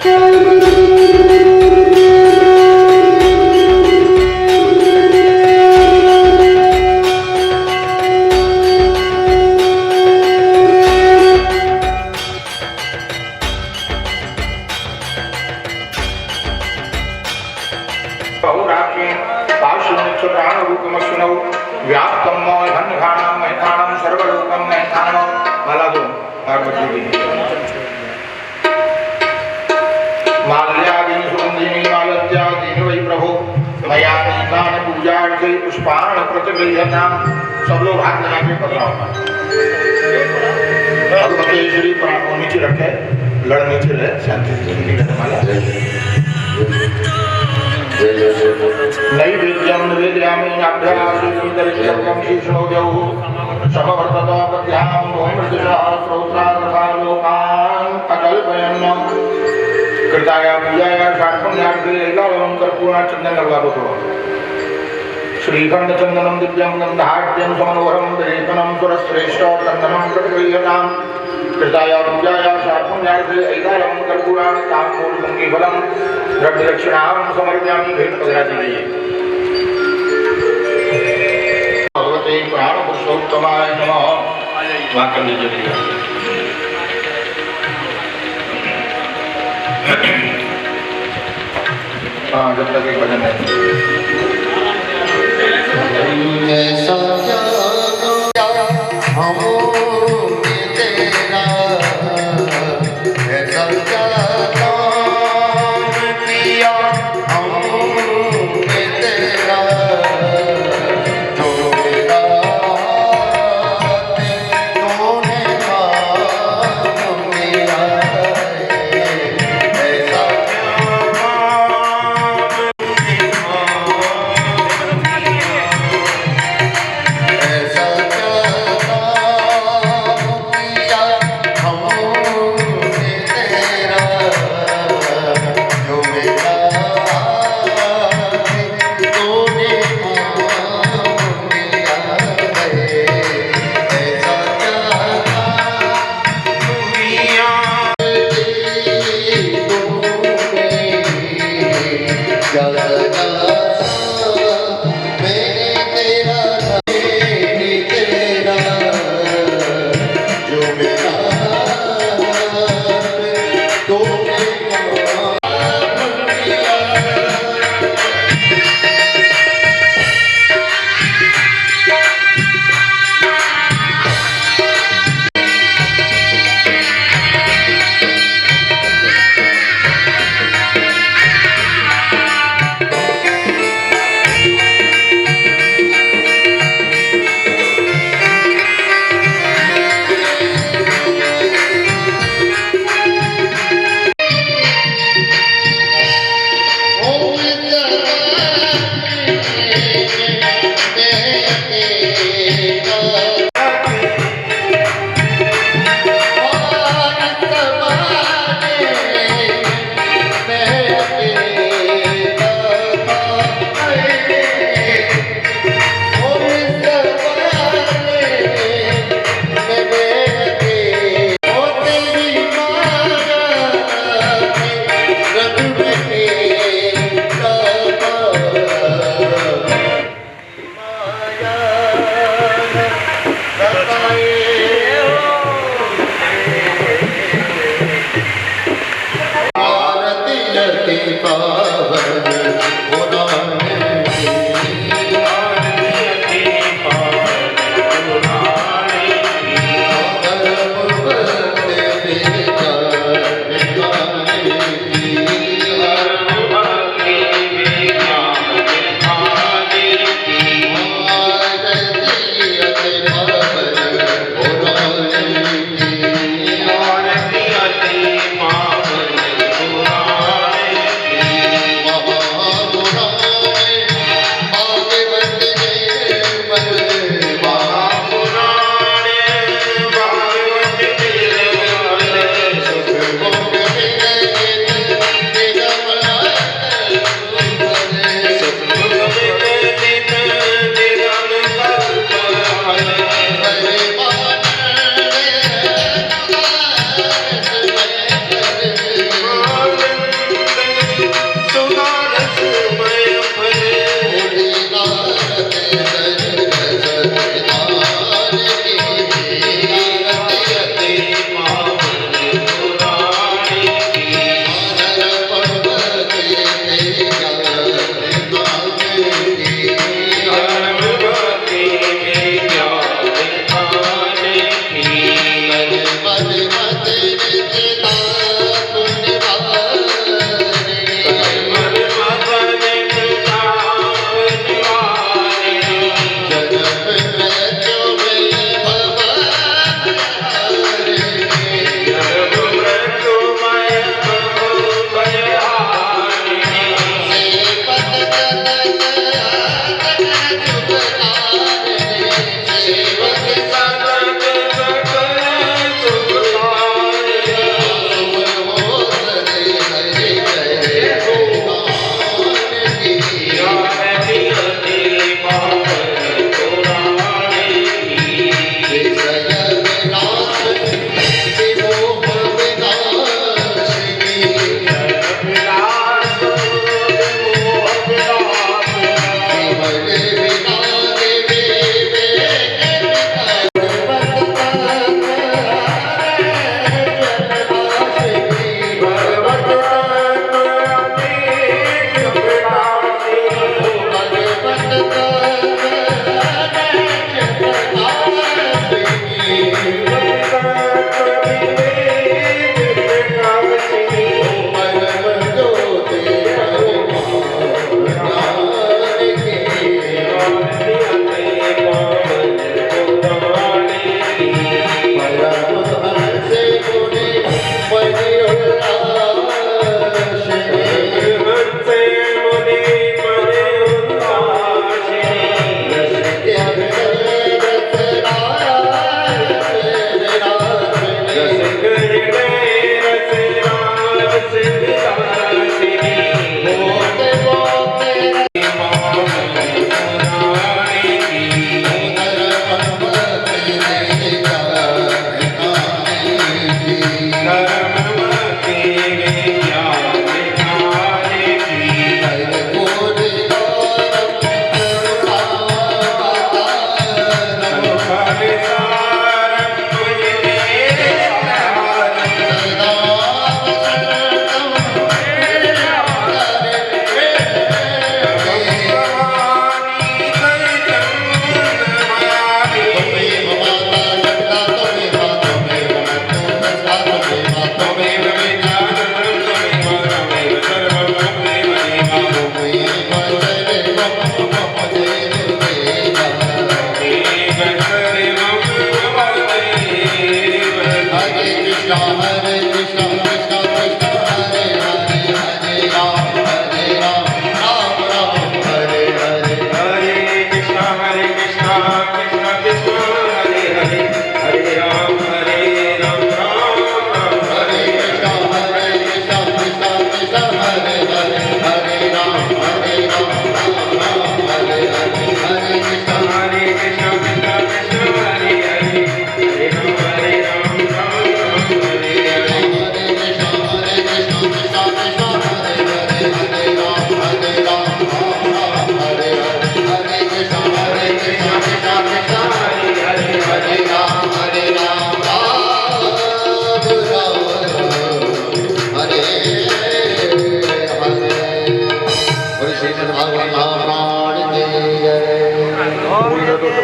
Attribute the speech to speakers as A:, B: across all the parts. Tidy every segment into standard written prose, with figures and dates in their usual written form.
A: सब लोग हाथ लगा के पकड़ा श्री प्राण नीचे रखे, लड़ नीचे रहे, शांति नैवेद्यम निवेदयामि नाभ्याम शीर्षणोद्यौ समवर्ततोपध्यां भूमृतिशः श्रोत्रार्थालोकान् अकल्पयन् कृताया पूजाया षाट्पुण्यार्थे ऐलावलं कर्पूरात् चन्दन लगवा दो थोड़ा श्रीखंड चंदनम दिव्यम गंधाढ्यम समनोहरम विलेपनम सुरश्रेष्ठ चंदनम प्रतिगृह्यताम कृताया पूजाया षाट्पुण्यार्थे ऐलावलं कर्पूरात् ताम्बूलं केवलं द्रव्य दक्षिणां समर्पयामि। भेंट पधरा दीजिए। भगवते प्राण पुरुषोत्तमाय नमः। वहाँ कर लीजिए। हाँ, जब तक एक भजन है।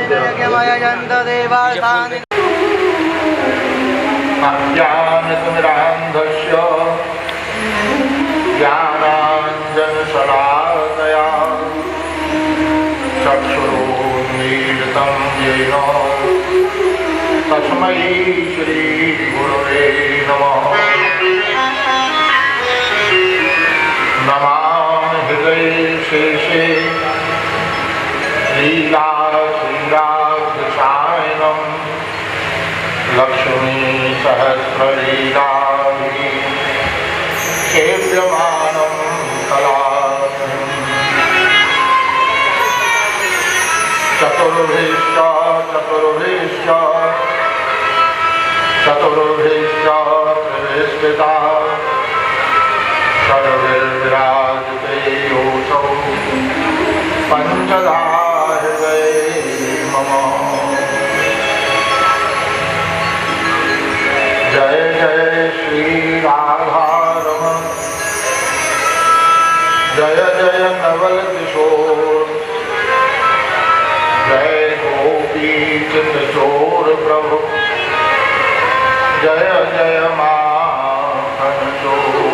A: अज्ञानतिमिरान्धस्य ज्ञानाञ्जनशलाकया चक्षुरुन्मीलितं येन तस्मै श्रीगुरवे नमः। नमामि हृदयशेषे लीलाश्रीराधृशायनं लक्ष्मीसहस्रलीलाभिः सेव्यमानं कलात्मम्। चतुर्भिश्च त्रिभिस्थिता सर्वैर्विराजते योऽसौ पञ्चधा हृदये मम। जय जय श्री राधारमण, जय जय नवल किशोर, जय गोपी चिंतचोर प्रभु, जय जय माखन चोर।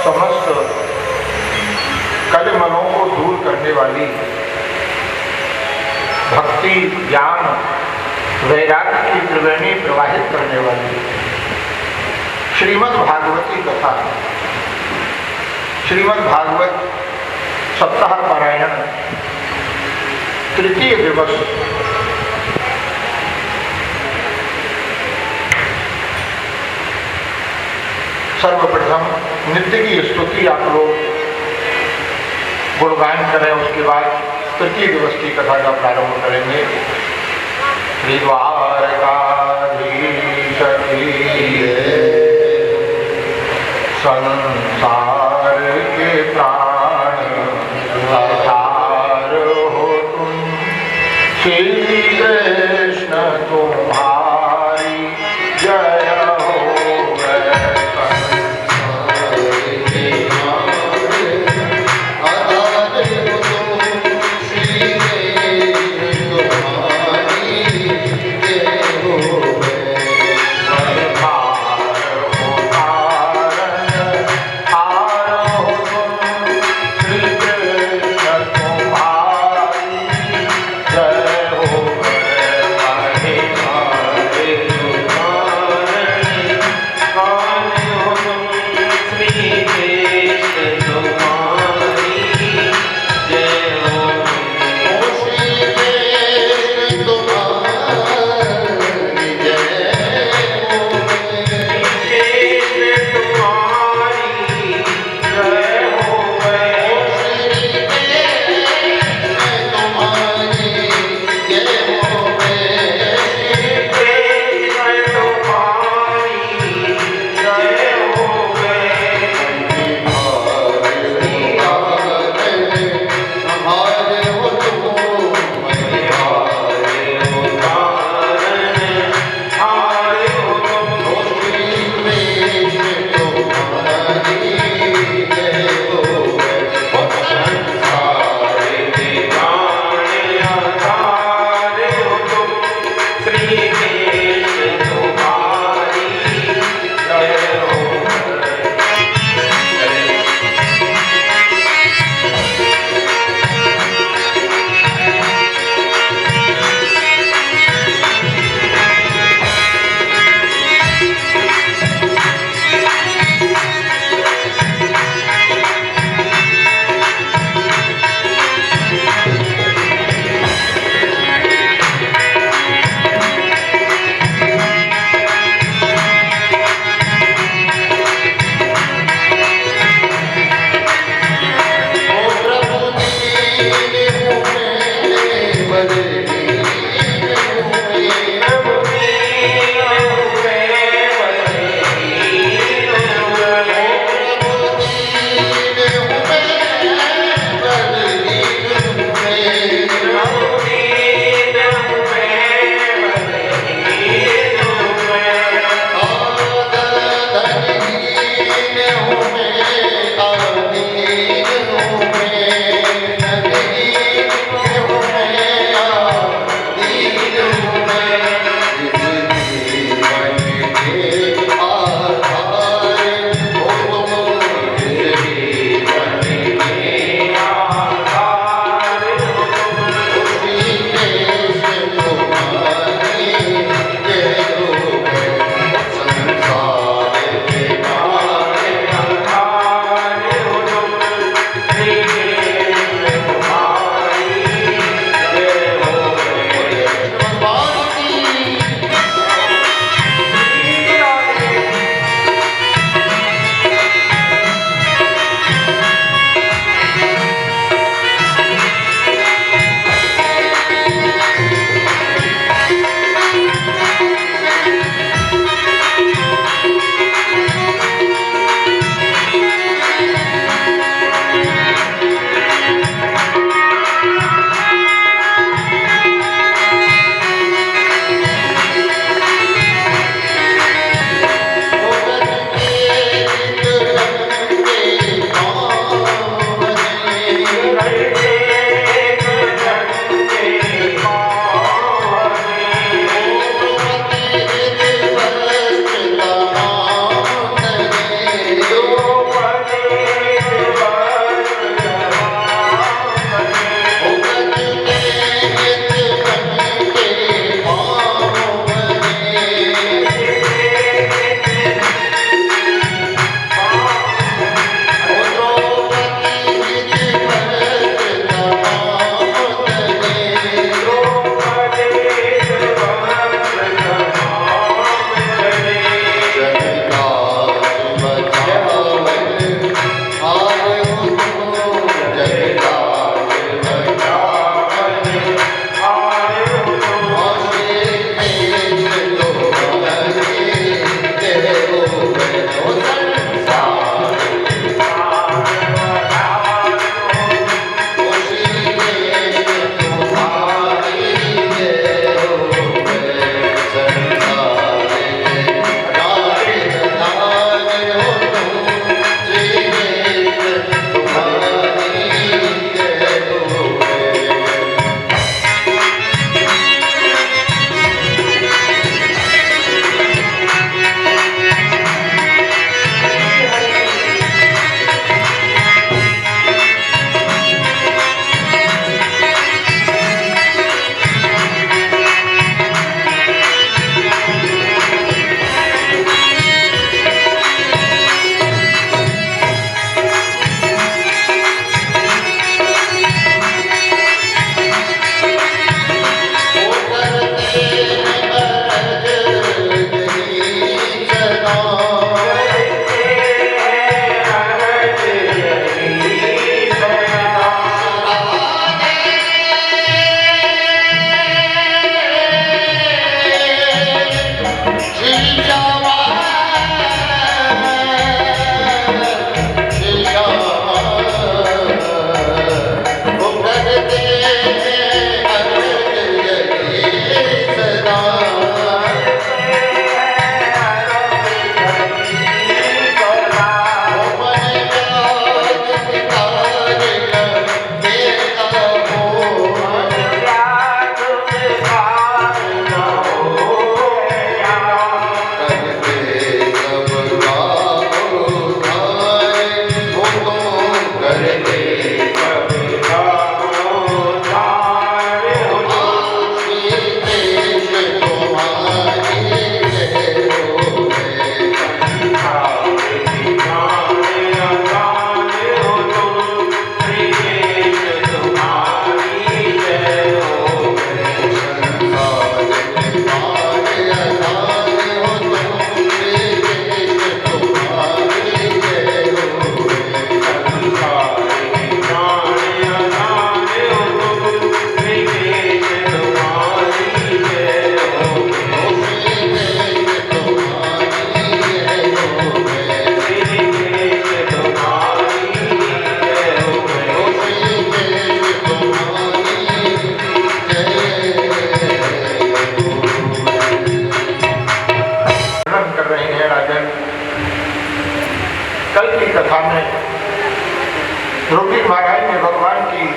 A: समस्त कलिमलों को दूर करने वाली, भक्ति ज्ञान वैराग्य की त्रिवेणी प्रवाहित करने वाली श्रीमद् भागवती कथा, श्रीमद् भागवत सप्ताह पारायण तृतीय दिवस। सर्वप्रथम नित्य की स्तुति आप लोग गुणगान करें, उसके बाद तृतीय दिवस की कथा का प्रारंभ करेंगे। द्वारकाधीश संसार के प्राण आधार हो तुम, श्री कृष्ण तुम्हारी जय हो।
B: Hare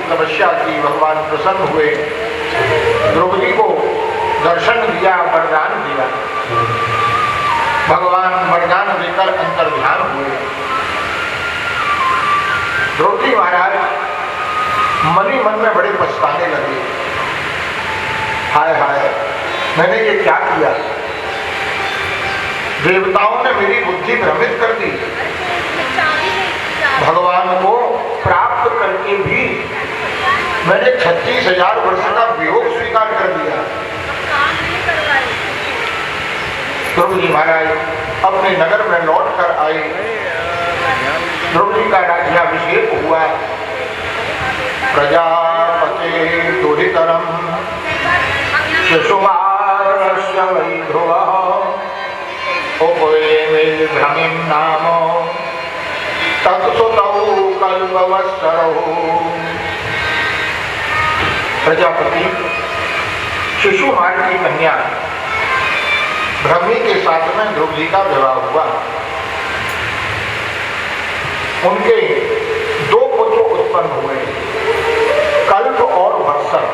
A: तपस्या की, भगवान प्रसन्न हुए, द्रौपदी को दर्शन दिया, वरदान दिया। भगवान वरदान देकर अंतर्ध्यान हुए। द्रौपदी महाराज मन ही मन में बड़े पछताने लगे। हाय हाय, मैंने ये क्या किया? देवताओं ने मेरी बुद्धि भ्रमित कर दी। भगवान को प्राप्त करके भी मैंने 36,000 वर्ष का वियोग स्वीकार कर दिया। द्रौपदी महाराज अपने नगर में लौट कर आए। द्रौपदी का राज्याभिषेक हुआ। प्रजापते दुहितरम शिशुमारस्य वै ध्रुवः उपवेमे भ्रमिं नाम तत्सुतौ कल्पवत्सरौ। प्रजापति शिशुमार की कन्या भ्रमी के साथ में द्रौपदी का विवाह हुआ। उनके 2 पुत्र उत्पन्न हुए, कल्प और वत्सर।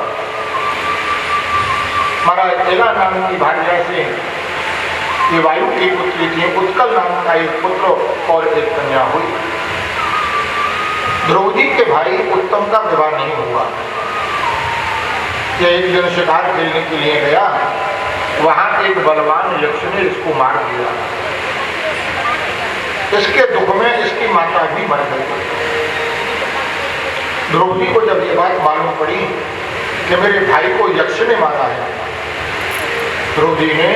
A: महाराज एला नाम की भार्या से ये वायु की पुत्री थी, उत्कल नाम का एक पुत्र और एक कन्या हुई। द्रौपदी के भाई उत्तम का विवाह नहीं हुआ। ये एक दिन शिकार खेलने के लिए गया, वहां एक बलवान यक्ष ने इसको मार दिया। इसके दुख में इसकी माता भी मर गई। द्रौपदी को जब ये बात मालूम पड़ी कि मेरे भाई को यक्ष ने मारा है, द्रौपदी ने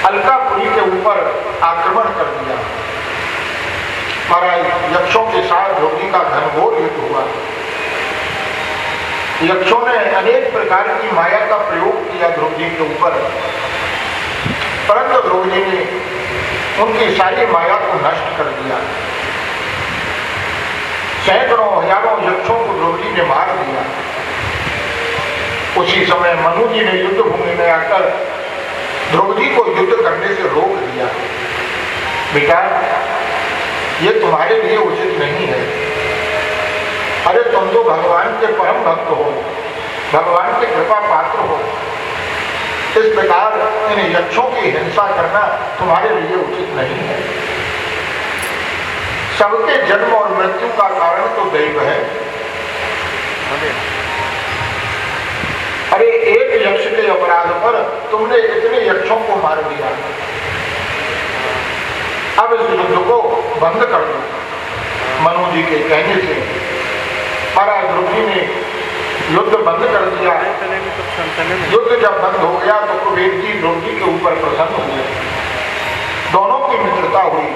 A: अलकापुरी के ऊपर आक्रमण कर दिया। महाराज यक्षों के साथ द्रौपदी का घनघोर युद्ध हुआ। यक्षों ने अनेक प्रकार की माया का प्रयोग किया द्रौपदी के ऊपर, परंतु द्रौपदी ने उनकी सारी माया को नष्ट कर दिया। सैकड़ों हजारों यक्षों को द्रौपदी ने मार दिया। उसी समय मनु जी ने युद्ध भूमि में आकर द्रौपदी को युद्ध करने से रोक दिया। बेटा, ये तुम्हारे लिए उचित नहीं है। अरे तुम तो भगवान के परम भक्त हो, भगवान के कृपा पात्र हो। इस प्रकार इन यक्षों की हिंसा करना तुम्हारे लिए उचित नहीं है। सबके जन्म और मृत्यु का कारण तो दैव है। अरे एक यक्ष के अपराध पर तुमने इतने यक्षों को मार दिया। अब इस युद्ध को बंद कर दो। मनु जी के कहने से महाराज द्रौपदी ने युद्ध बंद कर दिया। युद्ध जब बंद हो गया तो कुबेर जी द्रौपदी के ऊपर प्रसन्न हुए। दोनों की मित्रता हुई।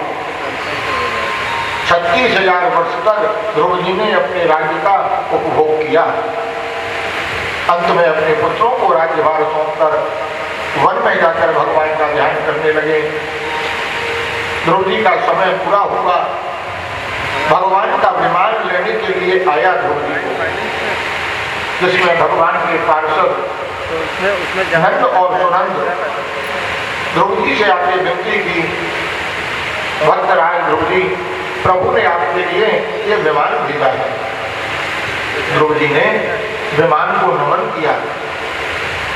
A: 36,000 वर्ष तक द्रौपदी ने अपने राज्य का उपभोग किया। अंत में अपने पुत्रों को राज्यभार सौंपकर वन में जाकर भगवान का ध्यान करने लगे। द्रौपदी का समय पूरा हुआ। भगवान का विमान लेने के लिए आया द्रौपदी को, जिसमें भगवान के पार्षद नंद और सुनंद द्रौपदी से आके विनती की, भक्तराज द्रौपदी, प्रभु ने आपके लिए ये विमान भेजा है। द्रौपदी ने विमान को नमन किया,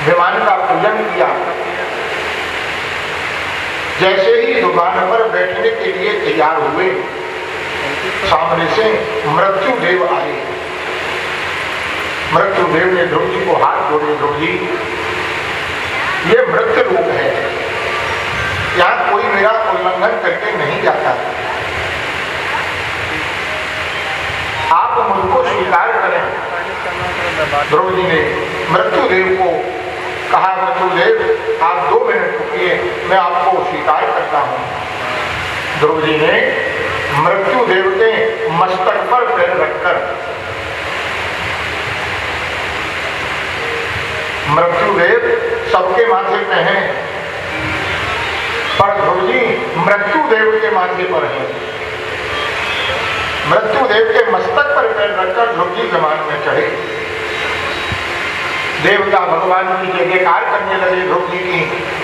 A: विमान का पूजन किया। जैसे ही विमान पर बैठने के लिए तैयार हुए, सामने से मृत्युदेव आए। मृत्युदेव ने द्रौपदी को हाथ जोड़े, द्रौपदी ये मृत्यु लोक है, यहाँ कोई मेरा उल्लंघन करके नहीं जाता। आप मुझको स्वीकार करें। द्रौपदी ने मृत्युदेव को कहा, मृत्युदेव आप 2 मिनट रुकिए, मैं आपको स्वीकार करता हूँ। द्रौपदी ने मृत्युदेव के मस्तक पर पैर रखकर, मृत्युदेव सबके माथे पे हैं, पर द्रौपदी मृत्युदेव के माथे पर है। मृत्युदेव के मस्तक पर पैर रखकर द्रौपदी विमान में चढ़े। देवता भगवान की जय जयकार करने लगे, द्रौपदी की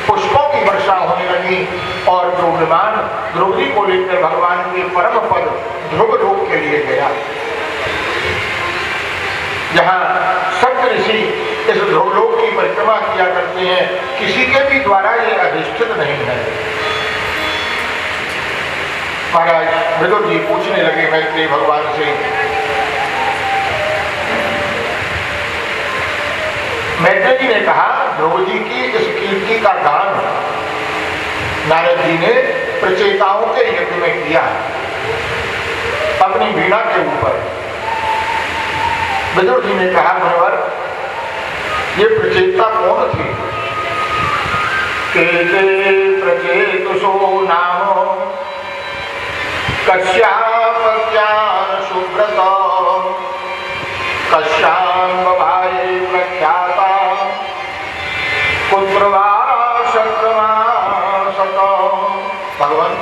A: पुष्पों की वर्षा होने लगी और जो विमान द्रौपदी को लेकर भगवान के परम पद ध्रुव लोक के लिए गया। जहाँ सप्त ऋषि इस ध्रुवलोक की परिक्रमा किया करते हैं, किसी के भी द्वारा ये अधिष्ठित नहीं है। महाराज विदुर जी पूछने लगे मैत्रेय भगवान से, मैत्रेय जी ने कहा ध्रुव जी की इस कीर्ति का गान नारद जी ने प्रचेताओं के यज्ञ में किया अपनी वीणा के ऊपर। विदुर जी ने कहा मुनिवर ये प्रचेता कौन थे? के प्रचेतुषो नाम कश्यापज्ञान सुब्रत कश्याम्बभाये प्रख्याता पुत्रवा शत्रुवा सत। भगवान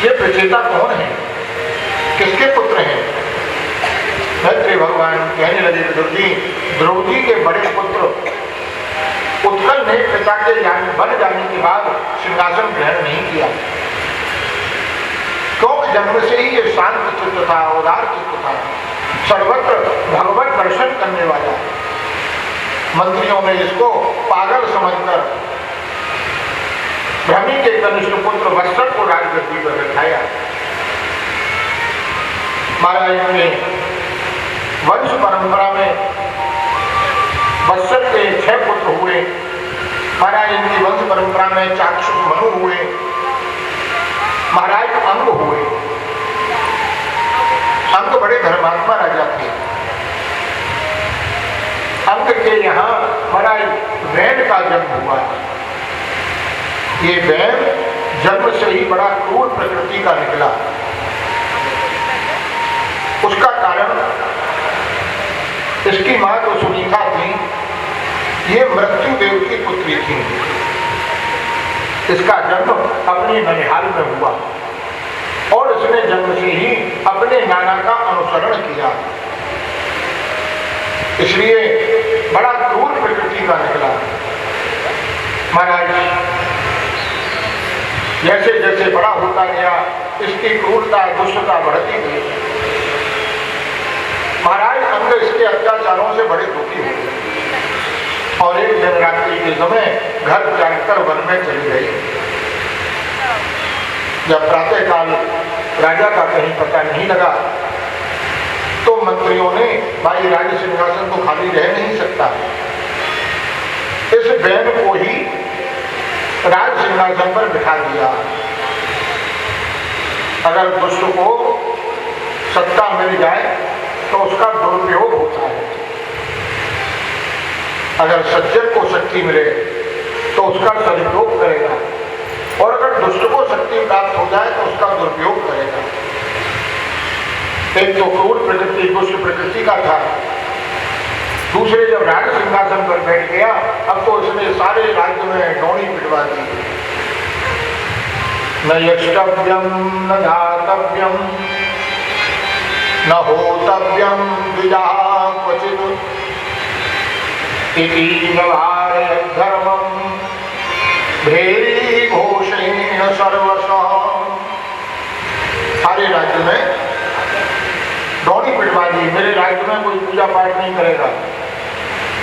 A: ये प्रचेता कौन है, किसके पुत्र हैं? मैत्रेय भगवान कहने लगे विदुर जी, ध्रुव जी के बड़े पुत्र उत्कल ने पिता के बन जाने के बाद सिंहासन ग्रहण नहीं किया, क्योंकि जन्म से ही ये शांत चित्त था, उदार चित्त था, सर्वत्र भगवत दर्शन करने वाला। मंत्रियों ने इसको पागल समझकर भ्रमी के कनिष्ठ पुत्र वत्सल को राजगद्दी पर बैठाया। महाराज ने वंश परंपरा में वत्सल के 6 पुत्र हुए। महाराज इनकी वंश परंपरा में चाक्षुष मनु हुए, महाराज अंग हुए। अंग बड़े धर्मात्मा राजा थे। अंग के यहाँ महाराज वैन का जन्म हुआ। ये वैन जन्म से ही बड़ा क्रूर प्रकृति का निकला। उसका कारण इसकी मां तो सुनीता थी, ये मृत्यु देव की पुत्री थी। इसका जन्म अपनी ननिहाल में हुआ और इसने जन्म से ही अपने नाना का अनुसरण किया, इसलिए बड़ा क्रूर प्रकृति का निकला। महाराज जैसे जैसे बड़ा होता गया इसकी क्रूरता दुष्टता बढ़ती गई। महाराज अंग इसके अत्याचारों से बड़े दुखी हुए और एक दिन रात्रि के समय घर त्यागकर वन में चली गई। जब प्रातः काल राजा का कहीं पता नहीं लगा तो मंत्रियों ने भाई राज सिंहासन तो खाली रह नहीं सकता, इस बहन को ही राज सिंहासन पर बिठा दिया। अगर दुष्ट को सत्ता मिल जाए तो उसका दुरुपयोग होता है, अगर सज्जन को शक्ति मिले तो उसका सदुपयोग करेगा और अगर दुष्ट को शक्ति प्राप्त हो जाए तो उसका दुरुपयोग करेगा। एक तो क्रूर प्रकृति दुष्ट प्रकृति का था, दूसरे जब राज सिंहासन पर बैठ गया अब तो इसने सारे राज्य में डोरी पिटवा दी। न यष्टव्यम न दातव्यम न होतव्यम द्विजा क्वचित् इति धर्मम भेरी घोषेण सर्वशः। सारे राज्य में डोरी पिटवा दी। मेरे राज्य में कोई पूजा पाठ नहीं करेगा,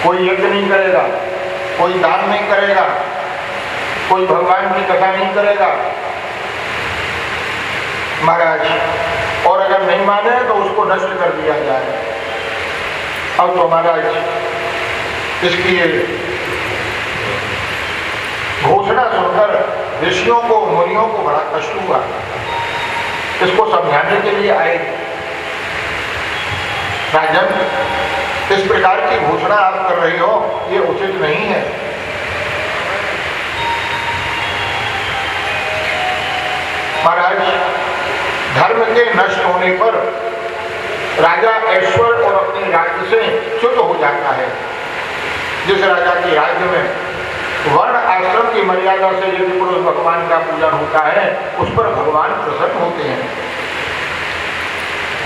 A: कोई यज्ञ नहीं करेगा, कोई दान नहीं करेगा, कोई भगवान की कथा नहीं करेगा महाराज, और अगर नहीं माने तो उसको नष्ट कर दिया जाए। अब तो महाराज इसकी घोषणा सुनकर ऋषियों को मुनियों को बड़ा कष्ट हुआ। इसको समझाने के लिए आए, राजन इस प्रकार की घोषणा आप कर रहे हो ये उचित नहीं है। महाराज धर्म के नष्ट होने पर राजा ऐश्वर्य और अपने राज्य से च्युत हो जाता है। जिस राजा के राज्य में वर्ण आश्रम की मर्यादा से यदि पुरुष भगवान का पूजन होता है उस पर भगवान प्रसन्न होते हैं।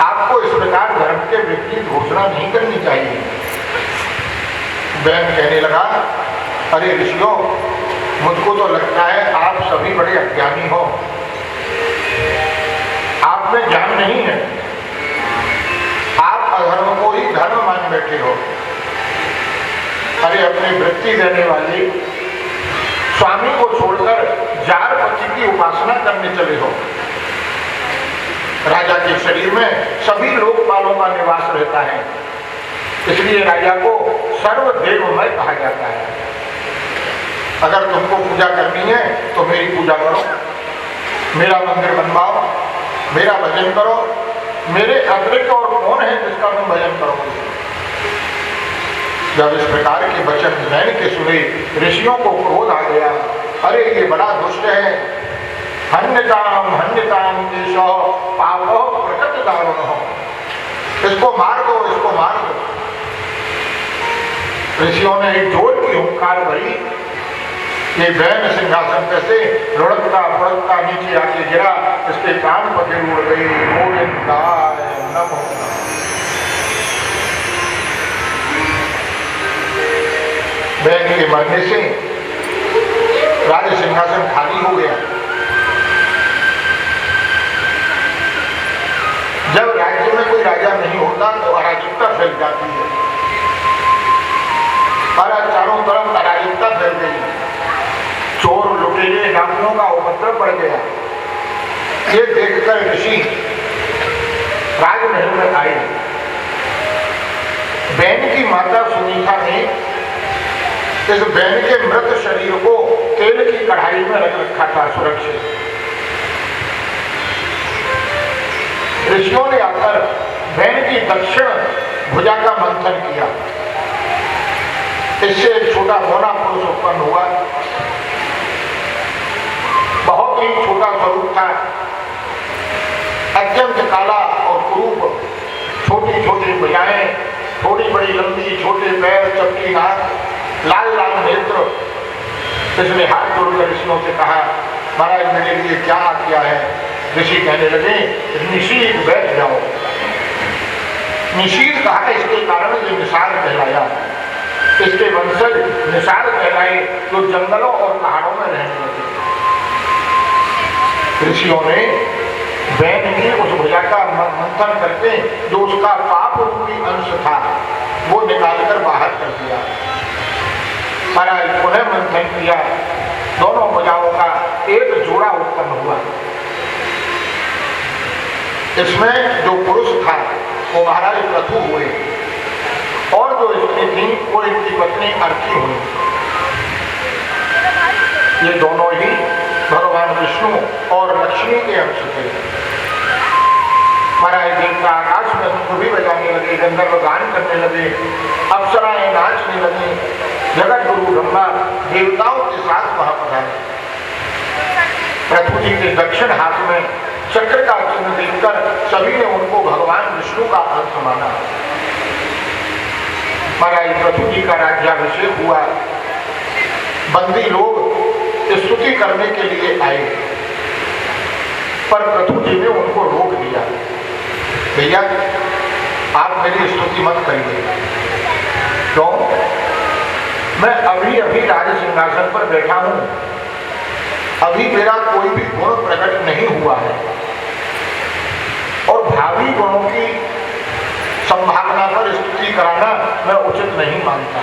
A: आपको इस प्रकार धर्म के विपरीत घोषणा नहीं करनी चाहिए। वैन कहने लगा, अरे ऋषियों मुझको तो लगता है आप सभी बड़े अज्ञानी हो, आप में ज्ञान नहीं है। आप अधर्म को ही धर्म मान बैठे हो। अरे अपनी वृत्ति देने वाली स्वामी को छोड़कर जार पति की उपासना करने चले हो। राजा के शरीर में सभी लोकपालों का निवास रहता है, इसलिए राजा को सर्वदेवमय कहा जाता है। अगर तुमको पूजा करनी है तो मेरी पूजा करो, मेरा मंदिर बनवाओ, मेरा भजन करो। मेरे अतिरिक्त और कौन है जिसका तुम भजन करोगे? जब इस प्रकार के वचन नैन के सुने ऋषियों को क्रोध आ गया। अरे ये बड़ा दुष्ट है। हन्यताम केशव पापो प्रकट दारुण हो, इसको मार दो, इसको मार दो। ऋषियों ने एक जोर की हुंकार भरी। ये बैन सिंहासन पे से लुढ़कता नीचे आके गिरा, इसके कान पकड़ उड़ गए। गोविंदाय नमो। बैन के मरने से राज सिंहासन खाली हो गया। जब राज्य में कोई राजा नहीं होता तो अराजकता फैल जाती है। चारों तरफ अराजकता फैल गई। चोर लुटेरे डाकुओं का उपद्रव बढ़ गया। ये देखकर ऋषि राजमहल में आए। बैन की माता सुनीता ने इस बैन के मृत शरीर को तेल की कढ़ाई में रख रखा था सुरक्षित। ऋषियों ने आकर बैन की दक्षिण भुजा का मंथन किया। इससे एक छोटा मोना पुरुष उत्पन्न हुआ। बहुत ही छोटा स्वरूप था, अत्यंत काला और कुरूप, छोटी छोटी भुजाएं, थोड़ी बड़ी लंबी, छोटे पैर, चपटी नाक, लाल लाल नेत्र। इसने हाथ जोड़कर ऋषियों से कहा, महाराज मेरे लिए क्या आज्ञा है? ऋषि कहने लगे, निशीत बैठ जाओ। निशीत कहा, इसके कारण ये निषाद कहलाया। इसके वंशज निषाद कहलाए जो जंगलों और पहाड़ों में रहने लगे। ऋषियों ने बैन की उस भुजा का मंथन करके जो उसका पाप रूपी अंश था वो निकालकर बाहर कर दिया। महाराज पुनः मंथन किया, दोनों भुजाओं का एक जोड़ा उत्पन्न हुआ। इसमें जो पुरुष था वो महाराज प्रथु हुए और जो स्त्री थी वो इनकी पत्नी अर्थी हुई। ये दोनों ही भगवान विष्णु और लक्ष्मी के अंश थे। महाराज देवता आकाश में धुन बजाने लगे, गंधर्व गान करने लगे, अप्सराएं नाचने लगी। जगत गुरु ब्रह्मा देवताओं के साथ वहां पधारे। पृथ्वी जी के दक्षिण हाथ में चक्र का चिन्ह देखकर सभी ने उनको भगवान विष्णु का अंश माना। महाराज पृथ्वी जी का राज्याभिषेक हुआ। बंदी लोग स्तुति करने के लिए आए, पर पृथ्वी जी ने उनको रोक दिया। भैया आप मेरी स्तुति मत करिए। क्यों? मैं अभी अभी राज सिंहासन पर बैठा हूं, अभी मेरा कोई भी गुण प्रकट नहीं हुआ है और भावी गुणों की संभावना पर स्तुति कराना मैं उचित नहीं मानता।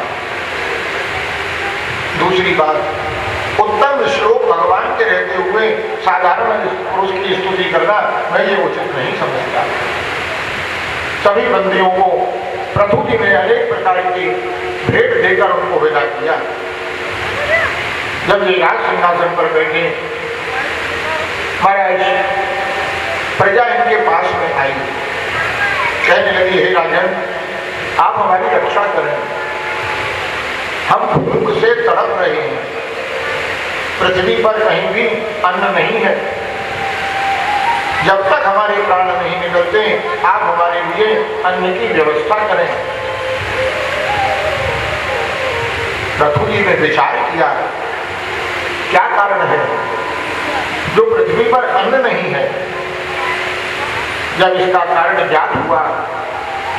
A: दूसरी बात, उत्तम श्लोक भगवान के रहते हुए साधारण पुरुष की स्तुति करना मैं ये उचित नहीं समझता। सभी बंदियों को पृथ्वी जी ने अनेक प्रकार की भेंट देकर उनको विदा किया। जब ये राज सिंहासन पर बैठे, महाराज प्रजा इनके पास में आई, कहने लगी, हे राजन आप हमारी रक्षा करें, हम भूख से तड़प रहे हैं, पृथ्वी पर कहीं भी अन्न नहीं है। जब तक हमारे प्राण नहीं निकलते आप हमारे लिए अन्न की व्यवस्था करें। पृथ्वी जी ने विचार किया, क्या कारण है जो पृथ्वी पर अन्न नहीं है। जब इसका कारण ज्ञात हुआ,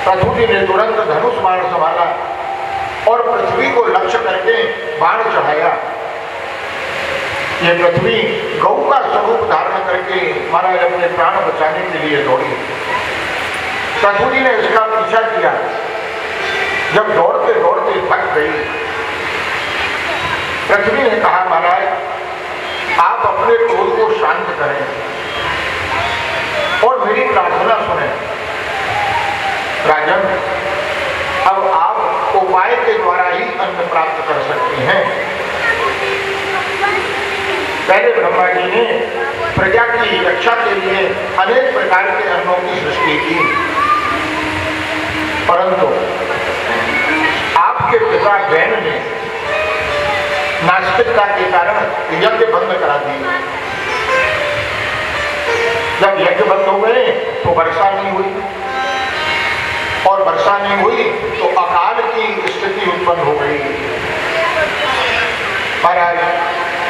A: पृथ्वी जी ने तुरंत धनुष बाण संभाला और पृथ्वी को लक्ष्य करके बाण चढ़ाया। ये पृथ्वी गौ का स्वरूप धारण करके महाराज अपने प्राण बचाने के लिए दौड़ी। प्रभु जी ने इसका पीछा किया। जब दौड़ते दौड़ते थक गई, पृथ्वी ने कहा महाराज आप अपने क्रोध को शांत करें और मेरी प्रार्थना सुने। राजन, अब आप उपाय के द्वारा ही अन्न प्राप्त कर सकते हैं। पहले ब्रह्मा जी ने प्रजा की रक्षा के लिए अनेक प्रकार के अन्नों की सृष्टि की, परंतु आपके पिता बहन ने नास्तिकता के कारण यज्ञ बंद करा दिए। जब यज्ञ बंद हो गए तो वर्षा नहीं हुई, और वर्षा नहीं हुई तो अकाल की स्थिति उत्पन्न हो गई। महाराज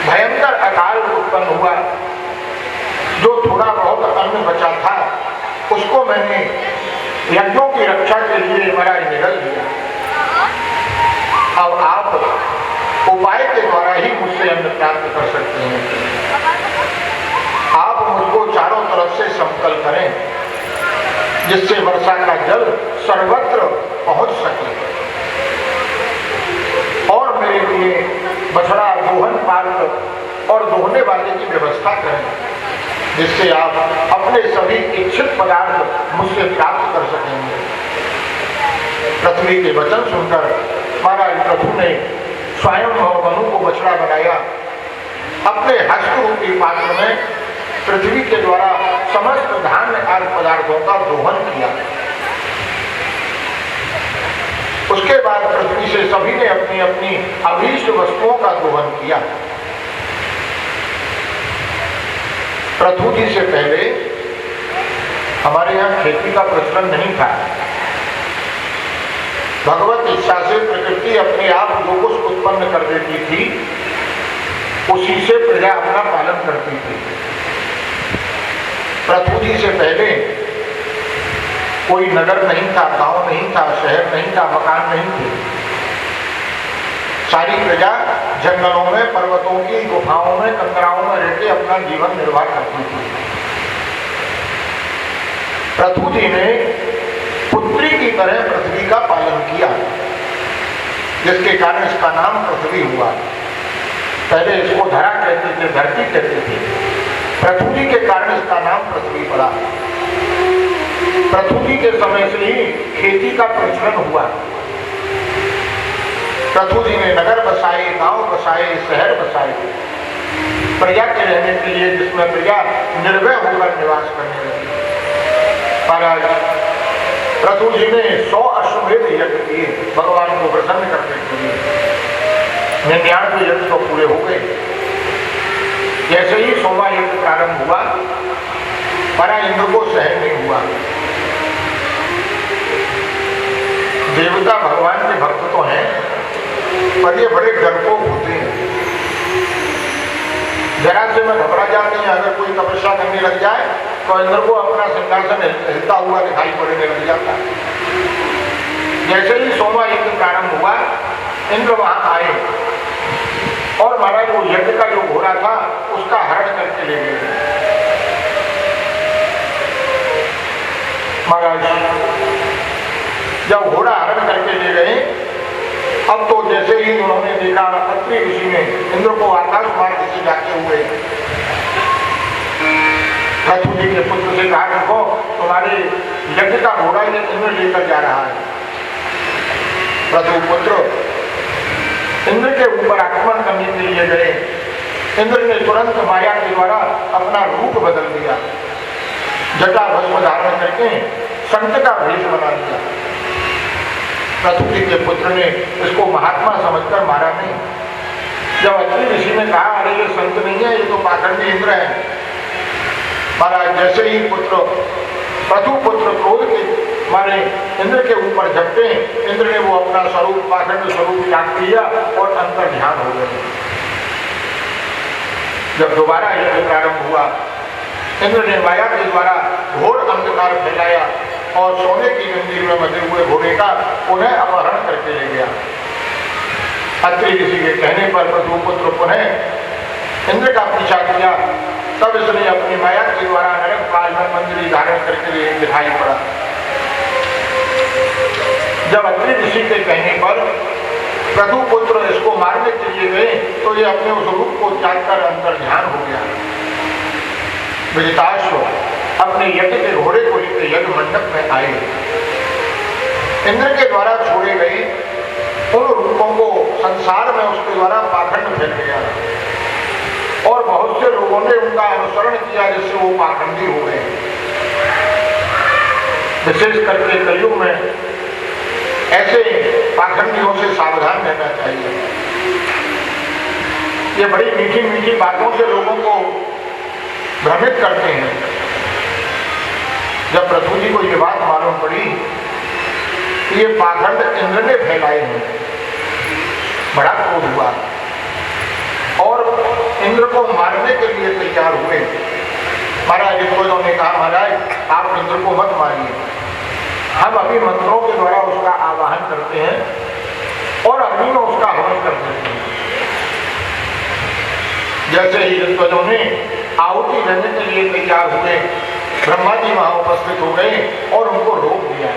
A: भयंकर अकाल उत्पन्न हुआ। जो थोड़ा बहुत अन्न बचा था उसको मैंने यज्ञों की रक्षा के लिए महाराज निगल दिया। अब आप उपाय के द्वारा ही मुझसे अन्न प्राप्त कर सकते हैं। आप मुझको चारों तरफ से समतल करें जिससे वर्षा का जल सर्वत्र पहुंच सके, और मेरे लिए बछड़ा दोहन पात्र और दोहने वाले की व्यवस्था करें जिससे आप अपने सभी इच्छित पदार्थ मुझसे प्राप्त कर सकेंगे। पृथ्वी के वचन सुनकर महाराज प्रभु ने स्वयं मनु को बछड़ा बनाया। अपने हस्त रूपी पात्र में पृथ्वी के द्वारा समस्त धान्य आदि पदार्थों का दोहन किया। उसके बाद पृथ्वी से सभी ने अपनी अपनी अभीष्ट वस्तुओं का दोहन किया। पृथ्वी जी से पहले हमारे यहाँ खेती का प्रचलन नहीं था। भगवत इच्छा से प्रकृति अपने आप जो कुछ उत्पन्न कर देती थी उसी से प्रजा अपना पालन करती थी। पृथ्वी जी से पहले कोई नगर नहीं था, गांव नहीं था, शहर नहीं था, मकान नहीं थे। सारी प्रजा जंगलों में, पर्वतों की गुफाओं में, कंकराओं में रहकर अपना जीवन निर्वाह करती थी। पृथ्वी जी ने पुत्री की तरह पृथ्वी का पालन किया, जिसके कारण इसका नाम पृथ्वी हुआ। पहले इसको धरा कहते थे, धरती कहते थे। पृथ्वी जी के कारण इसका नाम पृथ्वी पड़ा। पृथ्वी जी के समय से ही खेती का प्रचलन हुआ। पृथ्वी जी ने नगर बसाए, गांव बसाए, शहर बसाए प्रजा के रहने के लिए, जिसमें प्रजा निर्भय होकर निवास करने लगी। महाराज पृथ्वी जी ने 100 अश्वमेध यज्ञ किए भगवान को प्रसन्न करने के लिए। 99 यज्ञ तो पूरे हो गए। जैसे ही 100वां यज्ञ प्रारंभ हुआ, पर इंद्र को सहन नहीं हुआ। देवता भगवान के भक्त तो हैं, पर ये बड़े डरपोक होते हैं। जरा से में घबरा जाते हैं। अगर कोई तपस्या करने लग जाए तो इंद्र को अपना सिंहासन हिलता हुआ दिखाई पड़ने लग जाता। जैसे ही 100वां यज्ञ प्रारंभ हुआ, इंद्र वहां आए और महाराज वो यज्ञ का जो घोड़ा था उसका हरण करके ले गए। महाराज जब घोड़ा हरण करके ले गए, अब तो जैसे ही उन्होंने देखा, अत्रि ऋषि ने इंद्र को आकाश मार्ग से जाते हुए पृथ्वी जी के पुत्र से कहा, देखो तुम्हारे यज्ञ का घोड़ा इंद्र लेकर जा रहा है। पृथ्वी पुत्र इंद्र के ऊपर आक्रमण करने के लिए गए। इंद्र ने तुरंत माया के द्वारा अपना रूप बदल दिया, जटा भस्म धारण करके संत का भेष बना दिया। पृथ्वी जी के पुत्र ने इसको महात्मा समझकर मारा नहीं। जब अत्रि ऋषि ने कहा, अरे ये संत नहीं है, ये तो पाखंडी इंद्र है। महाराज जैसे ही पृथ्वी पुत्र क्रोध के मारे इंद्र के ऊपर झपटे, इंद्र ने वो अपना स्वरूप, पाखंड स्वरूप त्याग किया और अंतर ध्यान हो गए। जब दोबारा यज्ञ प्रारंभ हुआ, इंद्र ने माया के द्वारा घोर अंधकार फैलाया और सोने की मंदिर में बंधे हुए घोड़े का उन्हें अपहरण करके ले गया। अत्रि ऋषि के कहने पर पृथ्वी पुत्र पुनः इंद्र का पीछा किया। तब इसने अपनी माया के द्वारा नरक काल में मंदिर धारण करके दिखाई पड़ा। जब अत्रि ऋषि के कहने पर प्रथुपुत्र इसको मारने के लिए गए तो ये अपने उस रूप को त्याग कर अंतर्ध्यान हो गया। विजिताश्व अपने यज्ञ के घोड़े को लेकर यज्ञ मंडप में आए। इंद्र के द्वारा छोड़े गए उन रूपों को संसार में उसके द्वारा पाखंड फैल गया और बहुत से लोगों ने उनका अनुसरण किया जिससे वो पाखंडी हो गए। विशेष करके कलयुग में ऐसे पाखंडियों से सावधान रहना चाहिए। ये बड़ी मीठी मीठी बातों से लोगों को भ्रमित करते हैं। जब पृथ्वी जी को ये बात मालूम पड़ी कि ये पाखंड इंद्र ने फैलाए हैं, बड़ा क्रोध हुआ और इंद्र को मारने के लिए तैयार हुए। महाराज विष्णु ने कहा, महाराज आप इंद्र को मत मारिए, हम अभी मंत्रों के द्वारा उसका आवाहन करते हैं और अग्नि में उसका हवन कर देते हैं। जैसे ही ऋत्विजों ने आहुति देने के लिए तैयार हुए, ब्रह्मा जी वहां उपस्थित हो गए और उनको रोक दिया।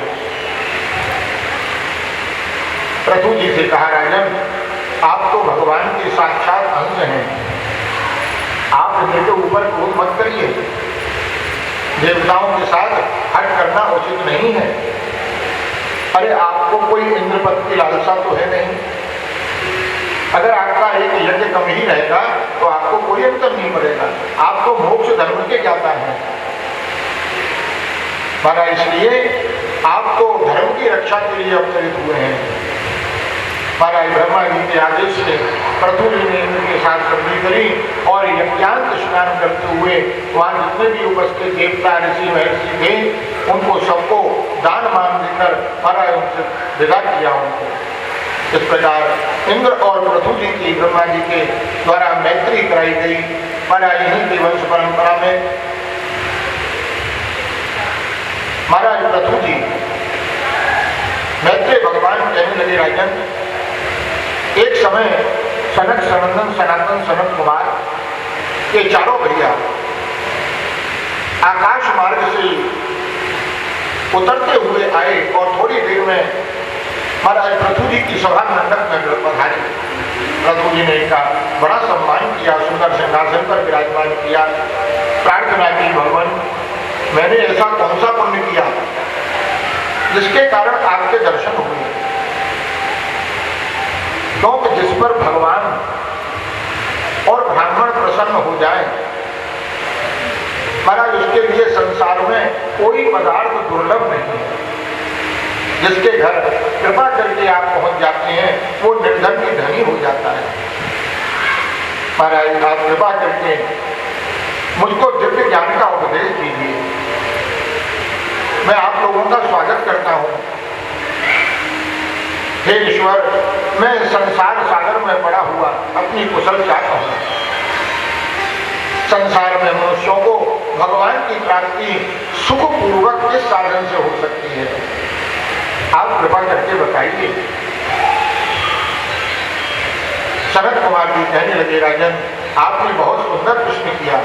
A: पृथु जी से कहा, राजन आप तो भगवान के साक्षात अंश हैं, आप इनके ऊपर क्रोध मत करिए, देवताओं के साथ हट करना उचित नहीं है। अरे आपको कोई इंद्र पद की लालसा तो है नहीं, अगर आपका एक यज्ञ कम ही रहेगा तो आपको कोई अंतर नहीं पड़ेगा, आप तो मोक्ष धर्म के ज्ञाता हैं। पर इसलिए आप तो धर्म की रक्षा के लिए अवतरित हुए हैं। महाराज ब्रह्मा जी के आदेश से पृथु जी ने इनके साथ संधि करी और यज्ञांत स्नान करते हुए वहां जितने भी उपस्थित देवता ऋषि महर्षि थे उनको सबको दान मान देकर महाराज उनसे विदा किया उनको। इस प्रकार इंद्र और पृथु जी की ब्रह्मा जी के द्वारा मैत्री कराई गई। महाराज इन्हीं की वंश परंपरा में महाराज पृथु जी मैत्री भगवान कहने लगे, राजन एक समय सनक सनंदन सनातन सनत कुमार के चारों भैया आकाश मार्ग से उतरते हुए आए और थोड़ी देर में महाराज पृथु जी की सभा मंडप में पधारे। पृथु जी ने इनका बड़ा सम्मान किया, सुंदर सिंहासन पर विराजमान किया, प्रार्थना की, भगवान मैंने ऐसा कौन सा पुण्य किया जिसके कारण आपके दर्शन हुए, क्योंकि जिस पर भगवान और ब्राह्मण प्रसन्न हो जाए महाराज उसके लिए संसार में कोई पदार्थ दुर्लभ नहीं है। जिसके घर कृपा करके आप पहुंच जाते हैं वो निर्धन की धनी हो जाता है। महाराज आप कृपा करके मुझको दिव्य ज्ञान का उपदेश दीजिए, मैं आप लोगों का स्वागत करता हूं। हे ईश्वर, मैं संसार सागर में पड़ा हुआ अपनी कुशल चाहता हूं। संसार में मनुष्यों को भगवान की प्राप्ति सुखपूर्वक किस साधन से हो सकती है, आप कृपा करके बताइए। सनत कुमार जी कहने लगे, राजन आपने बहुत सुंदर प्रश्न किया,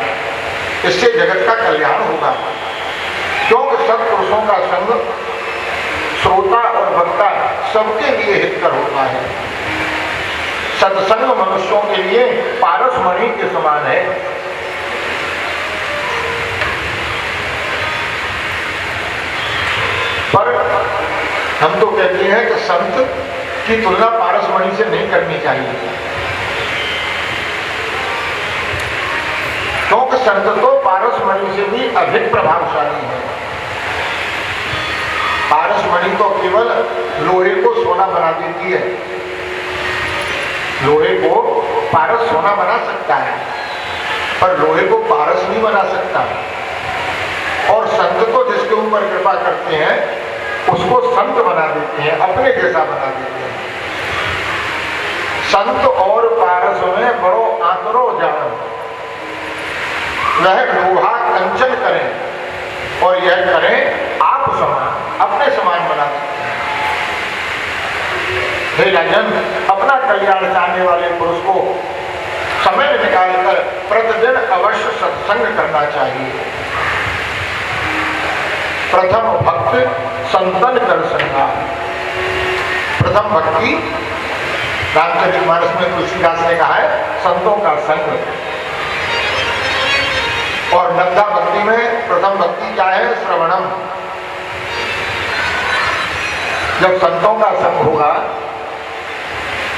A: इससे जगत का कल्याण होगा, क्योंकि सत्पुरुषों का संग श्रोता और वक्ता सबके लिए हितकर होता है। सत्संग मनुष्यों के लिए पारसमणि के समान है। पर हम तो कहते हैं कि संत की तुलना पारसमणि से नहीं करनी चाहिए, क्योंकि संत तो पारसमणि से भी अधिक प्रभावशाली है। पारसमणि तो केवल लोहे को सोना बना देती है, लोहे को पारस सोना बना सकता है पर लोहे को पारस नहीं बना सकता। और संत तो जिसके ऊपर कृपा करते हैं उसको संत बना देते हैं, अपने जैसा बना देते हैं। संत और पारस में बड़ो आंतरो जान, वह लोहा कंचन करें और यह करें आप समान, अपने समान बना सकते हैं। हे राजन, अपना कल्याण चाहने वाले पुरुष को समय निकालकर प्रतिदिन अवश्य सत्संग करना चाहिए। प्रथम भक्त संतन कर संगा, प्रथम भक्ति रामचरितमानस में तुलसीदास ने कहा है संतों का संग, और नंदा भक्ति में प्रथम भक्ति क्या है? श्रवणम। जब संतों का संग होगा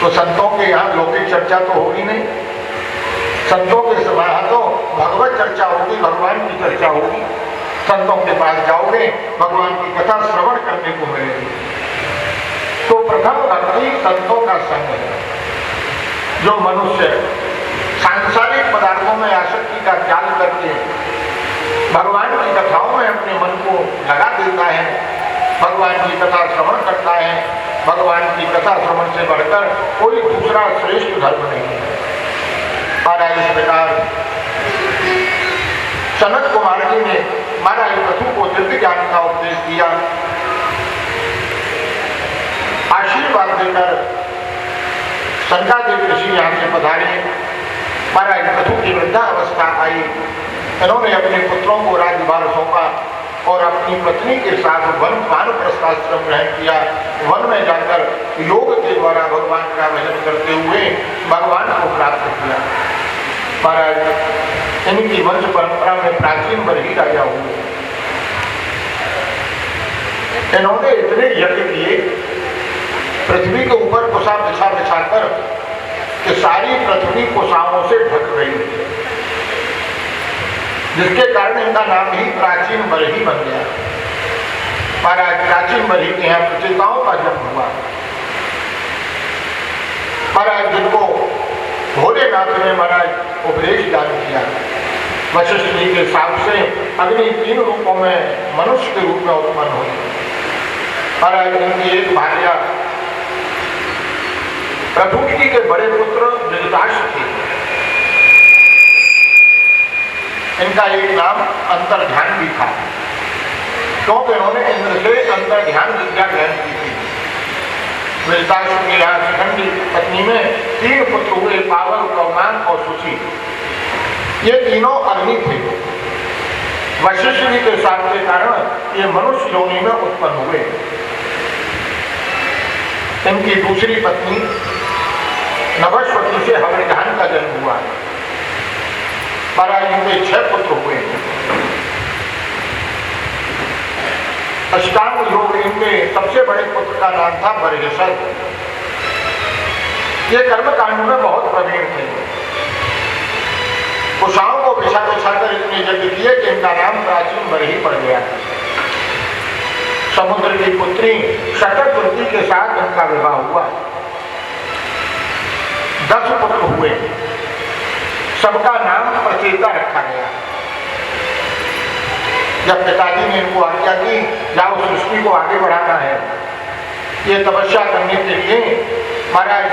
A: तो संतों के यहाँ लौकिक चर्चा तो होगी नहीं, संतों के यहाँ तो भगवत चर्चा होगी, भगवान की चर्चा होगी। संतों के पास जाओगे, भगवान की कथा श्रवण करने को मिलेगी। तो प्रथम भक्ति संतों का संग है। जो मनुष्य सांसारिक पदार्थों में आसक्ति का त्याग करके भगवान की कथाओं में अपने मन को लगा देता है, भगवान की कथा श्रवण करता है, भगवान की कथा श्रवण से बढ़कर कोई दूसरा श्रेष्ठ धर्म नहीं है। महाराज इस प्रकार सनत कुमार जी ने महाराज पशु को दिव्य ज्ञान का उपदेश दिया, आशीर्वाद देकर संकादिक ऋषि यहाँ से पधारे। महाराज पशु की वृद्धा अवस्था आई, इन्होंने अपने पुत्रों को राज्यभार सौंपा और अपनी पत्नी के साथ वन वानप्रस्थाश्रम ग्रहण किया। वन में जाकर योग के द्वारा भगवान का भजन करते हुए भगवान को प्राप्त किया। महाराज इनकी वंश परंपरा में प्राचीन बरही राजा हुए। इन्होंने इतने यज्ञ किए, पृथ्वी के ऊपर कुशा बिछा बिछाकर कि सारी पृथ्वी कुशाओं से ढक गई, जिसके कारण इनका नाम ही प्राचीन बरही बन गया। महाराज प्राचीन बरही के यहाँ प्रचेताओं का जन्म हुआ। महाराज जिनको भोलेनाथ ने महाराज उपदेश दान किया, वशिष्ठ जी के हिसाब से अग्नि 3 रूपों में मनुष्य के रूप में उत्पन्न हुई। महाराज इनकी एक भार्या प्रभुति जी के बड़े पुत्र विदिताश थे। इनका एक नाम अंतर्ध्यान भी था, क्योंकि इन्होंने इंद्र से अंतर्ध्यान विद्या ग्रहण की थी। विदिताश की शिखंडी पत्नी में 3 पुत्र हुए, पावल, कौमान और सुची। ये तीनों अग्नि थे। वशिष्ठ जी के साथ के कारण ये मनुष्य योनि में उत्पन्न हुए। इनकी दूसरी पत्नी नभस्वती से हवरिधान का जन्म हुआ। महाराज इनके 6 पुत्र हुए। अष्टांग योग इनके सबसे बड़े पुत्र का नाम था बरहेसर। ये कर्मकांड में बहुत प्रवीण थे। कुशाओं को बिछा बिछाकर इतने यज्ञ किए कि इनका नाम प्राचीन बरही पड़ गया। समुद्र की पुत्री शतद्रुति के साथ इनका विवाह हुआ। 10 पुत्र हुए। सबका नाम प्रचेता रखा गया। जब पिताजी ने इनको आज्ञा की जाओ सृष्टि को आगे बढ़ाना है, ये तपस्या करने के लिए महाराज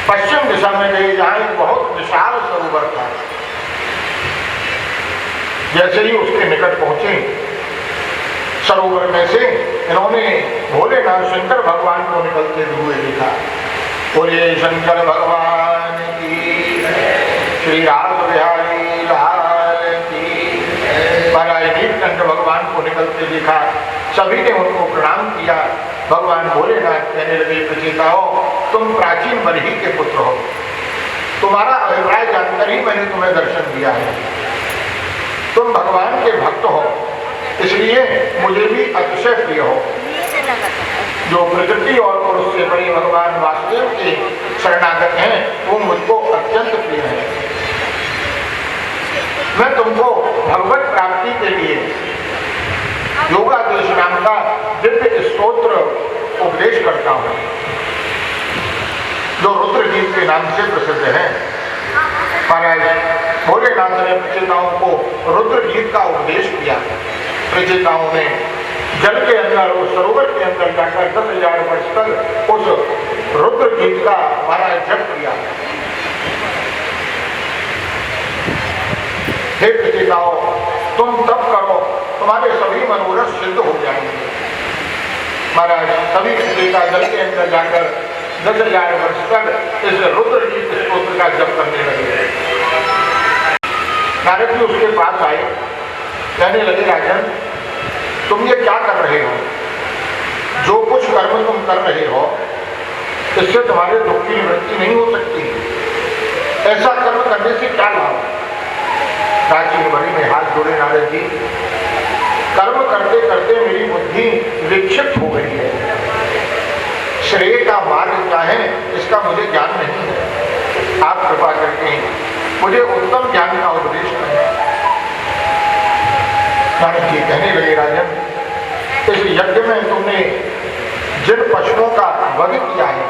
A: पश्चिम दिशा में गए, जहाँ एक बहुत विशाल सरोवर था। जैसे ही उसके निकट पहुंचे, सरोवर में से इन्होंने भोलेनाथ शंकर भगवान को निकलते हुए देखा। बोले शंकर भगवान की, श्री राम बिहारी लाल की। महाराज नीलकंठ भगवान को निकलते देखा, सभी ने उनको प्रणाम किया। भगवान भोलेनाथ कहने लगे, प्रचेताओं, तुम प्राचीन बरही के पुत्र हो, तुम्हारा अभिप्राय जानकर ही मैंने तुम्हें दर्शन दिया है। तुम भगवान के भक्त हो, इसलिए मुझे भी अतिशय प्रिय हो। जो प्रकृति और पुरुष से बड़े भगवान वासुदेव के शरणागत हैं, वो मुझको अत्यंत प्रिय है। मैं तुमको भगवत प्राप्ति के लिए योगादेश नाम का दिव्य स्तोत्र उपदेश करता हूँ, जो रुद्र गीत के नाम से प्रसिद्ध है। महाराज भोलेनाथ ने प्रचेताओं को रुद्र गीत का उपदेश किया। प्रचेताओं ने जल के अंदर, उस सरोवर के अंदर जाकर 10,000 वर्ष तक उस रुद्र गीत का महाराज जप किया। हे प्रचेताओं, तुम तप करो, तुम्हारे सभी मनोरथ सिद्ध हो जाएंगे। महाराज सभी प्रचेता जल के अंदर जाकर 10,000 वर्ष तक इस रुद्र गीत स्तोत्र का जप करने लगे। नारद जी उसके पास आए, कहने लगे, राजन तुम ये क्या कर रहे हो? जो कुछ कर्म तुम कर रहे हो इससे तुम्हारे दुख की निवृत्ति नहीं हो सकती। ऐसा कर्म करने से क्या लाभ? प्राचीन बड़ी में हाथ जोड़े नारद जी, कर्म करते करते मेरी बुद्धि विक्षिप्त हो गई है। श्रेय का मार्ग क्या है इसका मुझे ज्ञान नहीं है। आप कृपा करके मुझे उत्तम ज्ञान का उपदेश करें। नारद जी कहने लगे, राजन, इस यज्ञ में तुमने जिन पशुओं का वध किया है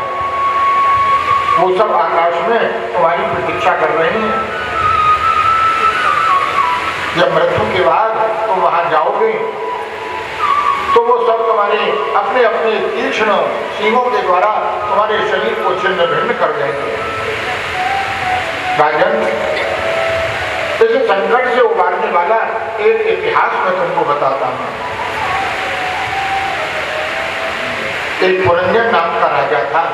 A: वो सब आकाश में तुम्हारी प्रतीक्षा कर रहे हैं। जब मृत्यु के बाद तुम वहां जाओगे तो वो सब तुम्हारे अपने अपने तीक्ष्ण सींगों के द्वारा तुम्हारे शरीर को छिन्न भिन्न कर देंगे। राजन, इस संकट से उबारने वाला एक इतिहास मैं तुमको बताता हूं। एक पुरंजन नाम का राजा था।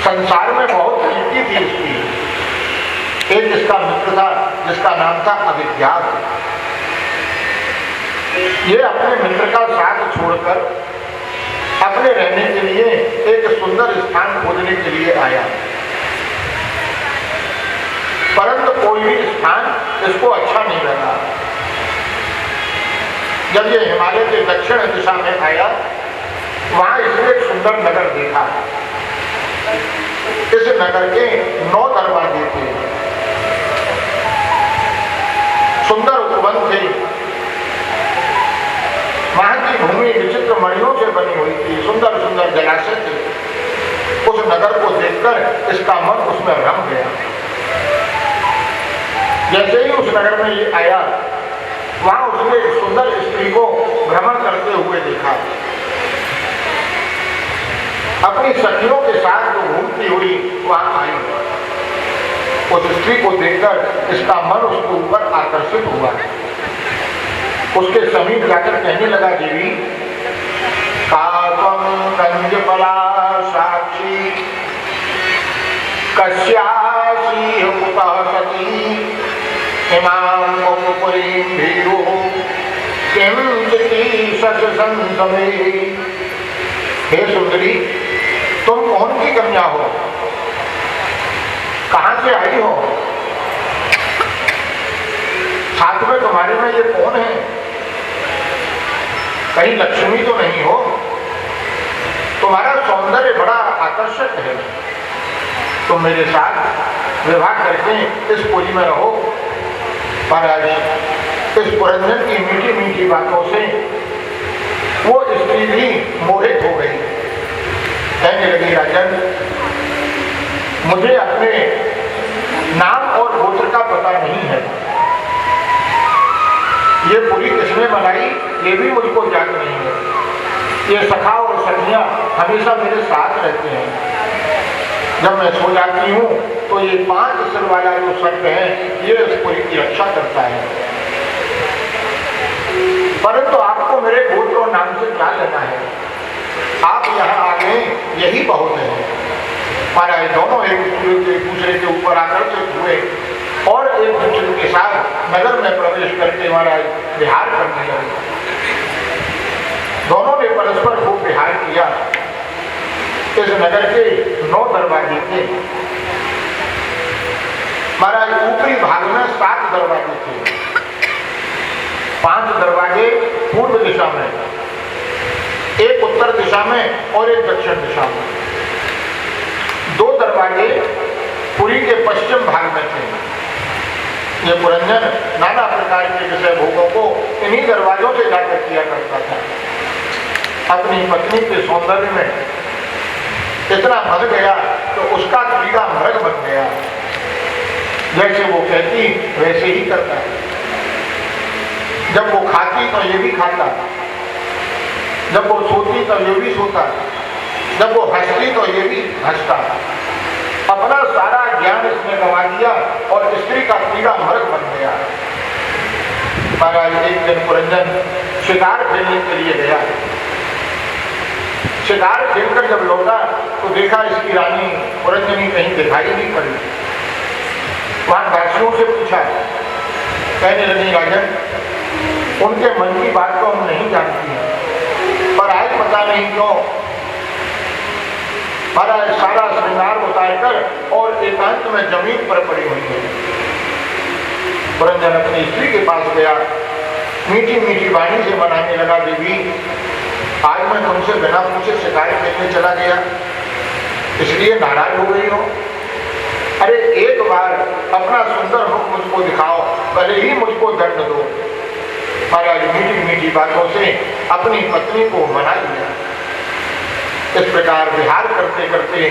A: संसार में बहुत कीर्ति थी उसकी। एक इसका मित्र था जिसका नाम था अविद्यात। ये अपने मित्र का साथ छोड़कर अपने रहने के लिए एक सुंदर स्थान खोजने के लिए आया, परंतु कोई भी स्थान इसको अच्छा नहीं लगा। जब ये हिमालय के दक्षिण दिशा में आया, वहां इसने एक सुंदर नगर देखा। इस नगर के 9 दरवाजे थे, सुंदर उपवन थे। वहां की भूमि विचित्र मणियों से बनी हुई थी, सुंदर सुंदर जलाशय थे। उस नगर को देखकर इसका मन उसमें रम गया। जैसे ही उस नगर में ये आया, वहां उसने एक सुंदर स्त्री को भ्रमण करते हुए देखा। अपनी सखियों के साथ जो घूमती हुई वहां आई। उस स्त्री को देखकर इसका मन उसके ऊपर आकर्षित हुआ। उसके समीप जाकर कहने लगा, देवी, कात्वं कंजबला साक्षी कस्यासी कुतः सती इमां मुकुरीं भीरो किं चिति सत्संसमे। हे सुंदरी, तुम कौन की कन्या हो? कहां से आई हो? साथ में तुम्हारे में ये कौन है? कहीं लक्ष्मी तो नहीं हो? तुम्हारा सौंदर्य बड़ा आकर्षक है। तुम मेरे साथ विवाह करके इस पुरी में रहो। पर आज इस पुरंजन की मीठी मीठी बातों से वो स्त्री भी मोहित हो गई। कहने लगी, राजन, मुझे अपने नाम और गोत्र का पता नहीं है। ये पुरी किसने बनाई ये भी मुझको ज्ञात नहीं है। ये सखा और सखियां हमेशा मेरे साथ रहते हैं। जब मैं सो जाती हूँ तो ये 5 सिर वाला जो सर्प है ये इस पुरी की रक्षा करता है। परंतु आपको मेरे गोत्र और नाम से क्या लेना है? आप यहाँ आ गए यही बहुत है। महाराज दोनों एक दूसरे के ऊपर आकर्षित हुए और एक दूसरे के साथ नगर में प्रवेश करके महाराज विहार करने लगे। दोनों ने परस्पर खूब विहार किया। इस नगर के 9 दरवाजे थे। महाराज ऊपरी भाग में 7 दरवाजे थे। 5 दरवाजे पूर्व दिशा में, एक उत्तर दिशा में और एक दक्षिण दिशा में। 2 दरवाजे पुरी के पश्चिम भाग में थे। ये पुरंजन नाना प्रकार के विषय भोगों को इन्हीं दरवाजों से जाकर किया करता था। अपनी पत्नी के सौंदर्य में इतना मर गया तो उसका कीड़ा मृग बन गया। जैसे वो कहती वैसे ही करता है। जब वो खाती तो ये भी खाता, जब वो सोती तो ये भी सोता, जब वो हंसती तो ये भी हंसता। अपना सारा ज्ञान इसने गंवा दिया और स्त्री का कीड़ा मृग बन गया। महाराज एक दिन पुरंजन शिकार खेलने के लिए गया। शिकार खेलकर जब लौटा तो देखा इसकी रानी पुरंजनी कहीं दिखाई नहीं पड़ी। वहां दासियों से पूछा। कहने लगी, राजन, उनके मन की बात तो हम नहीं जानती हैं, पर आज पता पता नहीं क्यों महाराज सारा श्रृंगार उतार कर और एकांत में जमीन पर पड़ी हुई है। पुरंजन अपनी स्त्री के पास गया, मीठी मीठी वाणी से मनाने लगा, देवी आज मैं तुमसे बिना पूछे शिकायत करने चला गया, इसलिए नाराज हो गई हो। अरे एक बार अपना सुंदर मुख मुझको दिखाओ, भले ही मुझको दंड दो। महाराज मीठी मीठी बातों से अपनी पत्नी को मना लिया। इस प्रकार विहार करते करते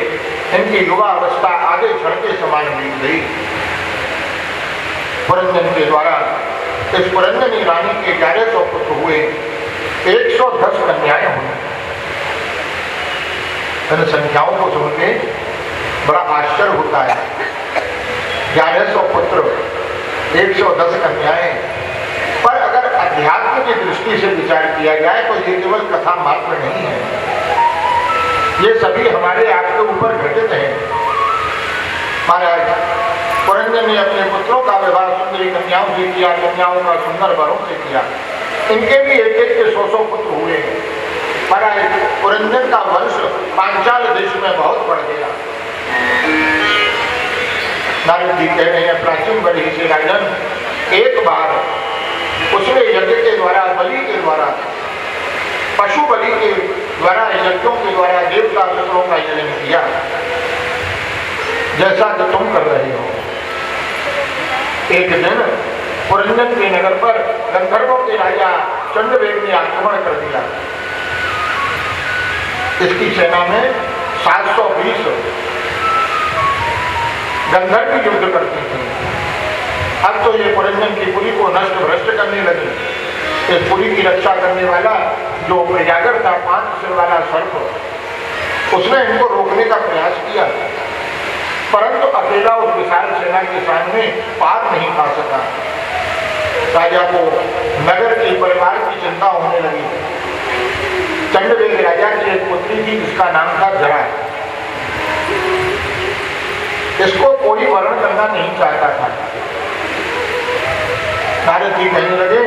A: इनकी युवा अवस्था आगे क्षण के समान बीत गई। पुरंजन के द्वारा इस पुरंजनी रानी के 1100 पुत्र हुए, 110 कन्याएं हुई। इन संख्याओं को सुन के बड़ा आश्चर्य होता है। 1100 पुत्र, 110 कन्याएं, पर अगर अध्यात्म की दृष्टि से विचार किया जाए तो ये केवल कथा मात्र नहीं है, ये सभी हमारे आपके ऊपर घटित है। महाराज पुरंजन ने अपने पुत्रों का विवाह सुंदरी कन्याओं से किया, कन्याओं का सुंदर वरों से किया। इनके भी एक एक के 100 पुत्र हुए। महाराज पुरंजन का वंश पांचाल देश में बहुत बढ़ गया। नारद जी कह रहे हैं, प्राचीन बलि से राजन एक बार उसने यज्ञ के द्वारा, बलि के द्वारा, पशु बलि के द्वारा, यज्ञों के द्वारा देवता पितरों का यजन किया, जैसा कि तुम कर रहे हो। एक दिन पुरंजन के नगर पर गंधर्वों के राजा चंद्रवेद ने आक्रमण कर दिया। इसकी सेना में 720 गंधर्व युद्ध करते थे। अब तो ये पुरंजन की पुरी को नष्ट भ्रष्ट करने लगे। इस पुरी की रक्षा करने वाला जो प्रजागर था, 5 सिर वाला सर्प, उसने इनको रोकने का प्रयास किया, परंतु अकेला उस विशाल सेना के सामने पार नहीं पा सका। राजा को नगर के परिवार की चिंता होने लगी। चंद्रवेद राजा की एक पुत्री थी जिसका नाम था जरा। इसको कोई वर्ण करना नहीं चाहता था। नारद जी कहने लगे,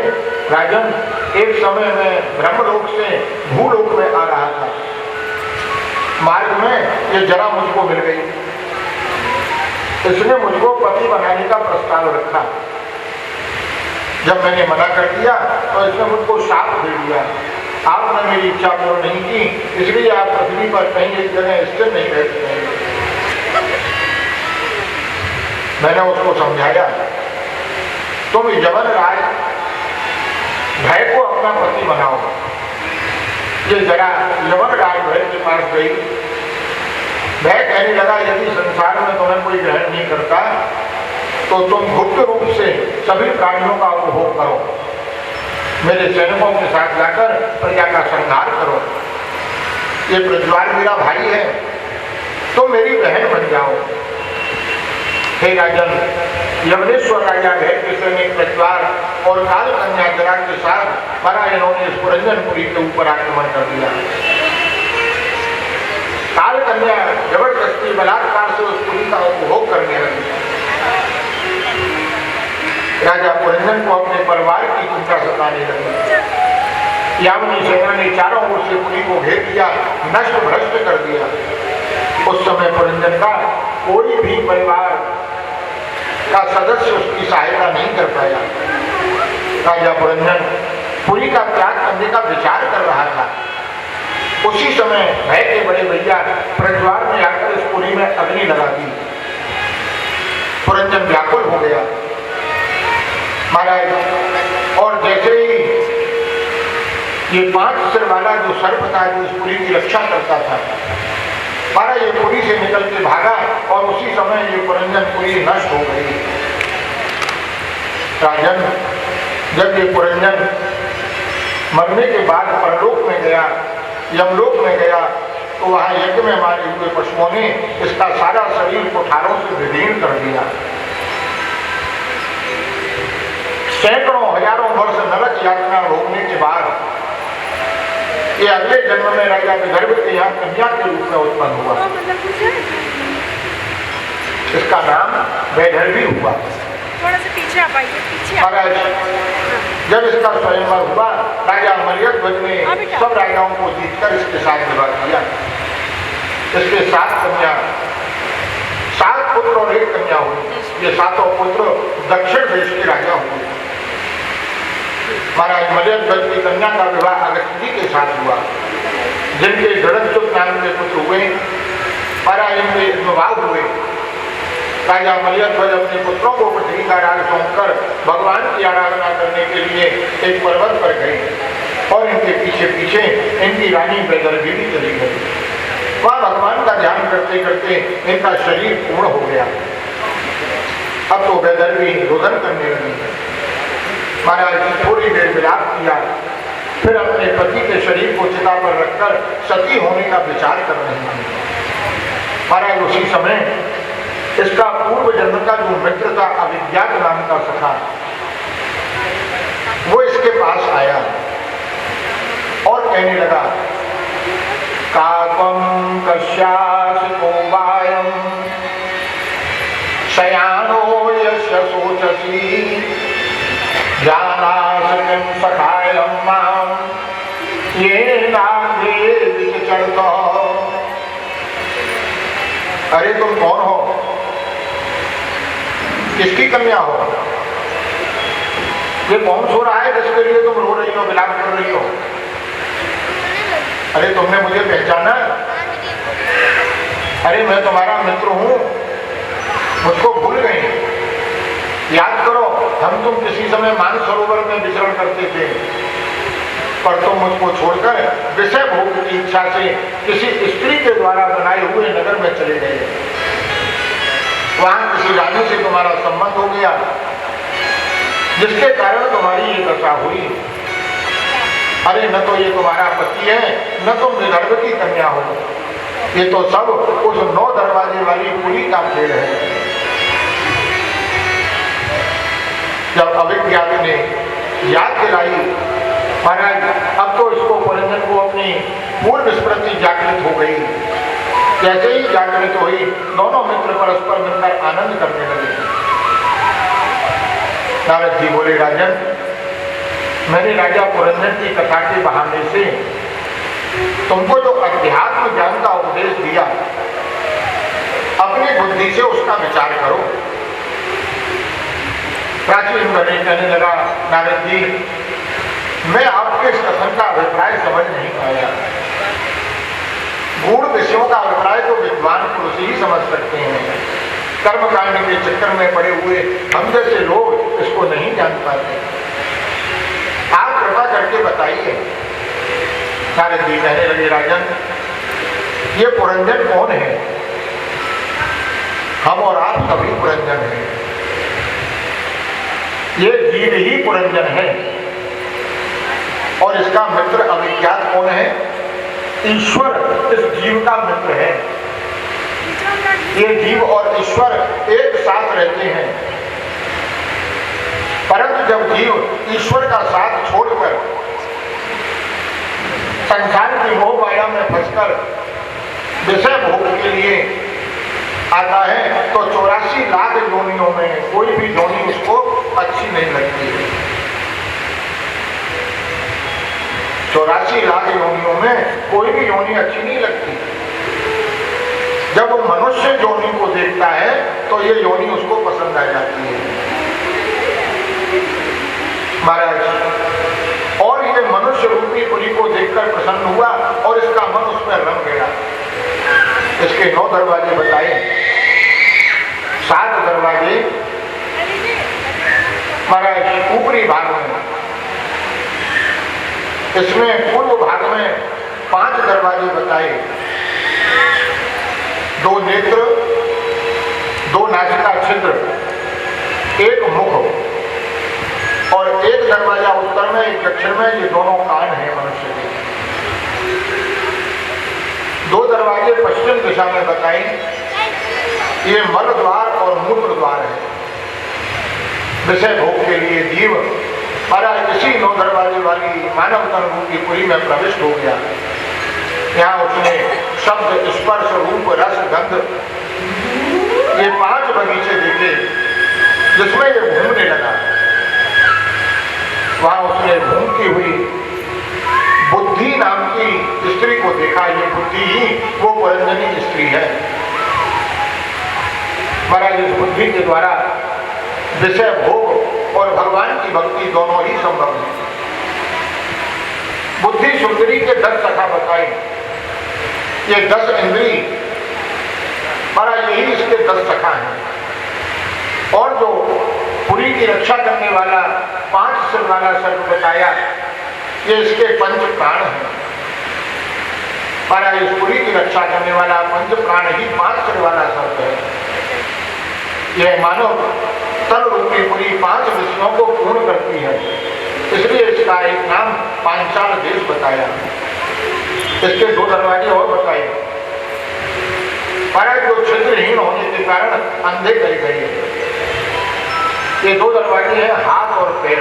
A: राजन एक समय में ब्रह्मलोक से भूलोक में आ रहा था, मार्ग में ये जरा मुझको मिल गई। इसने मुझको पति बनाने का प्रस्ताव रखा। जब मैंने मना कर दिया तो इसने मुझको शाप दे दिया। आपने मेरी इच्छा पूर्ण नहीं की, इसलिए आप पृथ्वी पर कहीं एक जगह स्थिर नहीं रह सकते। मैंने उसको समझाया, तुम यवन राज भय को अपना पति बनाओ। ये जरा यवन राज भय के पास गई। भय कहने लगा, यदि संसार में तुम्हें कोई ग्रहण नहीं करता तो तुम गुप्त रूप से सभी प्राणियों का उपभोग करो, मेरे सैनिकों के साथ जाकर प्रजा का संहार करो। ये प्रज्वाल मेरा भाई है, तो मेरी बहन बन जाओ। हे राजन, यवनेश्वर राजा भय के सैनिक प्रज्वाल और काल कन्या जरा के साथ महाराज इन्होंने इस पुरंजनपुरी के ऊपर आक्रमण कर दिया। काल कन्या जबरदस्ती बलात्कार से उस पुरी का उपभोग करने लगी। राजा पुरंजन को अपने परिवार की चिंता सताने लगी। यावनी सेना ने चारों ओर से पुरी को घेर दिया, नष्ट भ्रष्ट कर दिया। उस समय पुरंजन का कोई भी परिवार का सदस्य उसकी सहायता नहीं कर पाया। राजा पुरंजन पुरी का त्याग करने का विचार कर रहा था। उसी समय भय के बड़े भैया प्रज्वाल ने आकर इस पुरी में अग्नि लगा दी। पुरंजन व्याकुल हो गया महाराज। और जैसे ही ये 5 सिर वाला जो सर्प था, जो इस पुरी की रक्षा करता था, महाराज ये पुरी से निकल के भागा और उसी समय ये पुरंजनपुरी नष्ट हो गई। राजन, जब ये पुरंजन मरने के बाद परलोक में गया, यमलोक में गया, तो वहां यज्ञ में मारे हुए पशुओं ने इसका सारा शरीर कुठारों से विदीर्ण कर दिया। सैकड़ों हजारों वर्ष नरक यातना भोगने के बाद ये अगले जन्म में राजा विदर्भ के यहाँ कन्या के रूप में उत्पन्न हुआ। इसका नाम वैदर्भी हुआ।
B: थोड़ा सा पीछे आ पाइए, पीछे
A: महाराज जब इसका स्वयंवर हुआ, राजा मलयध्वज ने सब राजाओं को जीतकर इसके साथ विवाह किया। इसके 7 कन्या, 7 पुत्र और 1 कन्या हुई। ये 7 पुत्र दक्षिण देश के राजा हुए। महाराज मलयध्वज की कन्या का विवाह अगस्त्य जी के साथ हुआ, जिनके जड़च्युत नाम के पुत्र हुए। महाराज इनके विवाह हुए। राजा मलयध्वज अपने पुत्रों को पृथ्वी का राज सौंपकर भगवान की आराधना करने के लिए एक पर्वत पर गए और इनके पीछे पीछे इनकी रानी वैदर्भी भी चली गई। वहां भगवान का ध्यान करते करते इनका शरीर पूर्ण हो गया। अब तो वैदर्भी रोदन करने लगी। महाराज थोड़ी देर विलाप किया, फिर अपने पति के शरीर को चिता पर रखकर सती होने का विचार कर रहे हैं। महाराज उसी समय इसका पूर्व जन्म का जो मित्र था अविज्ञात नाम का सखा, वो इसके पास आया और कहने लगा, काकम कश्यासि कोवायम शयानो यस्य शोचसि जानासि किं सखायं मां येनाग्रे विचरतो। अरे तुम कौन हो, किसकी कन्या हो, ये कौन सो रहा है जिसके लिए तुम रो रही हो, विलाप कर रही हो? अरे तुमने मुझे पहचाना? अरे मैं तुम्हारा मित्र हूं, मुझको भूल गए? याद करो, हम तुम किसी समय मानसरोवर में विचरण करते थे, पर तुम मुझको छोड़कर विषय भोग की इच्छा से किसी स्त्री के द्वारा बनाए हुए नगर में चले गए। वहां किसी रानी से तुम्हारा संबंध हो गया, जिसके कारण तुम्हारी ये दशा हुई। अरे न तो ये तुम्हारा पति है, न तुम विदर्भ की कन्या हो। ये तो सब उस 9 दरवाजे वाली पुरी का खेल है। जब अविज्ञात ने याद दिलाई, महाराज अब तो इसको पुरंजन को अपनी पूर्व स्मृति जागृत हो गई। जैसे ही जागृत हुई, दोनों मित्र परस्पर मिलकर आनंद करने लगे। नारद जी बोले, राजन, मैंने राजा पुरंजन की कथा के बहाने से तुमको जो अध्यात्म ज्ञान का उपदेश दिया, अपनी बुद्धि से उसका विचार करो। प्राचीन मुनि कहने लगा, नारद जी, मैं आपके इस कथन का अभिप्राय समझ नहीं पाया। गूढ़ विषयों का अभिप्राय तो विद्वान पुरुष ही समझ सकते हैं। कर्मकांड के चक्कर में पड़े हुए हम जैसे लोग इसको नहीं जान पाते। आप कृपा करके बताइए। नारद जी कहने लगे, राजन, ये पुरंजन कौन है? हम और आप सभी पुरंजन हैं। ये जीव ही पुरंजन है और इसका मित्र अविज्ञात कौन है? ईश्वर इस जीव का मित्र है। ये जीव और ईश्वर एक साथ रहते हैं, परंतु जब जीव ईश्वर का साथ छोड़कर संसार की मोह माया में फंसकर विषय भोग के लिए आता है, तो 84 लाख योनियों में कोई भी योनि उसको अच्छी नहीं लगती है। 84 लाख योनियों में कोई भी योनि अच्छी नहीं लगती। जब वो मनुष्य योनि को देखता है तो ये योनि उसको पसंद आ जाती है। महाराज, और ये मनुष्य रूपी पुरी को देखकर प्रसन्न हुआ और इसका मन उसमें रम गया। इसके 9 दरवाजे बताए, 7 दरवाजे महाराज ऊपरी भाग में, इसमें पूर्व भाग में 5 दरवाजे बताए। 2 नेत्र, 2 नासिका छिद्र, 1 मुख और 1 दरवाजा उत्तर में, 1 दक्षिण में। ये दोनों कान हैं मनुष्य के। 2 दरवाजे पश्चिम दिशा में बताए। ये मल द्वार और मूत्र द्वार है। विषय भोग के लिए जीव महाराज इसी 9 दरवाजे वाली मानव तन रूपी पुरी में प्रविष्ट हो गया। यहाँ उसने शब्द, स्पर्श, रूप, रस, गंध, ये 5 बगीचे देखे जिसमें ये घूमने लगा। वहां उसने घूमती हुई बुद्धि नाम की स्त्री को देखा। ये बुद्धि ही वो पुरंजनी स्त्री है। महाराज इस बुद्धि के द्वारा विषय भोग और भगवान की भक्ति दोनों ही संभव है। बुद्धि सुंदरी के 10 सखा बताए। ये 10 इंद्री महाराज यही इसके 10 सखा हैं। और जो पुरी की रक्षा करने वाला 5 सिर वाला सर्प बताया, ये इसके 5 प्राण हैं। महाराज इस पुरी की रक्षा करने वाला 5 प्राण ही 5 सिर वाला सर्प है। यह मानव तन रूपी पुरी 5 विषयों को पूर्ण करती है, इसलिए इसका एक नाम पांचाल देश बताया। इसके 2 दरवाजे और बताए। महाराज जो छिद्रहीन होने के कारण अंधे कर गए। ये 2 दरवाजे हैं हाथ और पैर।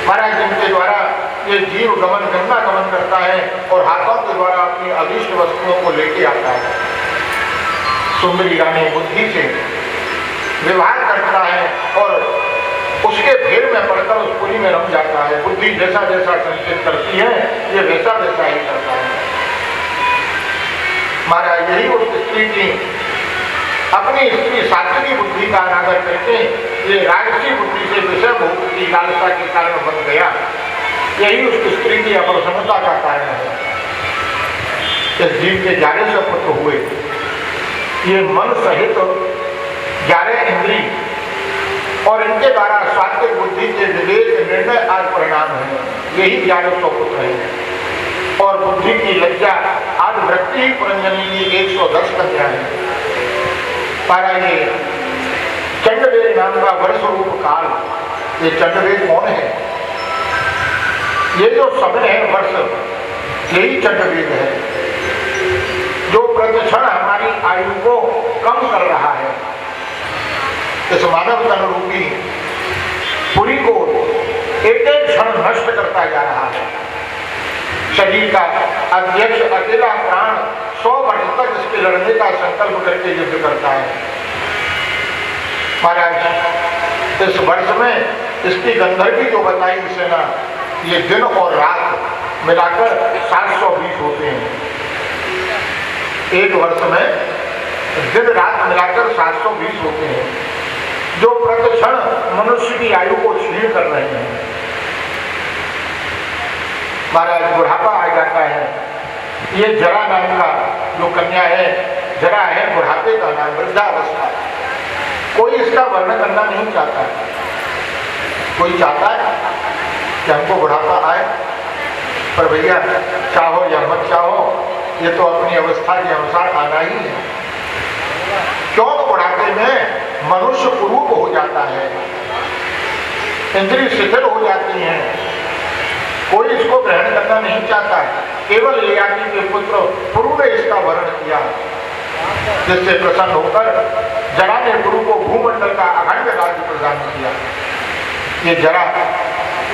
A: महाराज जिनके द्वारा ये जीव गमन करता है और हाथों के द्वारा अपनी अभीष्ट वस्तुओं को लेके आता है। सुंदरी रानी बुद्धि से व्यवहार करता है और उसके फेर में पड़कर उस पुरी में रम जाता है। बुद्धि जैसा जैसा संकेत करती है, ये वैसा वैसा ही करता है। महाराज यही उस स्त्री की अपनी स्त्री सात्विकी बुद्धि का अनादर करके ये राजसी बुद्धि से विषय भोग की लालसा के कारण बन गया। यही उस स्त्री की अप्रसन्नता का कारण है। इस जीव के 11 पुत्र हुए। ये मन सहित 11 इंद्री और इनके द्वारा सात्विक बुद्धि के विवेक निर्णय आदि परिणाम है। यही 1100 पुत्र है। और बुद्धि की लज्जा आदि वृत्ति ही पुरंजनी की 110 कन्या है। पारा ये चंडवेद नाम का वर्ष रूप काल। ये चंडवेद कौन है? ये जो समय है वर्ष, यही चंडवेद है, जो प्रतिक्षण हमारी आयु को कम कर रहा है। इस मानव तन रूपी पुरी को एक एक क्षण नष्ट करता जा रहा है। शरीर का अध्यक्ष अकेला प्राण 100 वर्ष तक इसके लड़ने का संकल्प करके युद्ध करता है। महाराज इस वर्ष में इसकी गंधर्वी जो बताई सेना, ये दिन और रात मिलाकर 720 होते हैं। एक वर्ष में दिन रात मिलाकर 720 होते हैं, जो प्रतिक्षण मनुष्य की आयु को क्षीण कर रहे हैं। महाराज बुढ़ापा आ जाता है। ये जरा नाम का जो कन्या है, जरा है बुढ़ापे का नाम, वृद्धावस्था। कोई इसका वर्णन करना नहीं चाहता। कोई चाहता है कि हमको बुढ़ापा आए, पर भैया चाहो या मत चाहो, ये तो अपनी अवस्था के अनुसार आना ही है। क्यों? तो बुढ़ापे में मनुष्य कुरूप हो जाता है, इंद्रिय शिथिल हो जाती हैं। कोई इसको ग्रहण करना नहीं चाहता। केवल ययाति के पुत्र पुरु ने इसका वर्णन किया, जिससे प्रसन्न होकर जरा ने गुरु को भूमंडल का अखंड राज्य प्रदान किया। ये जरा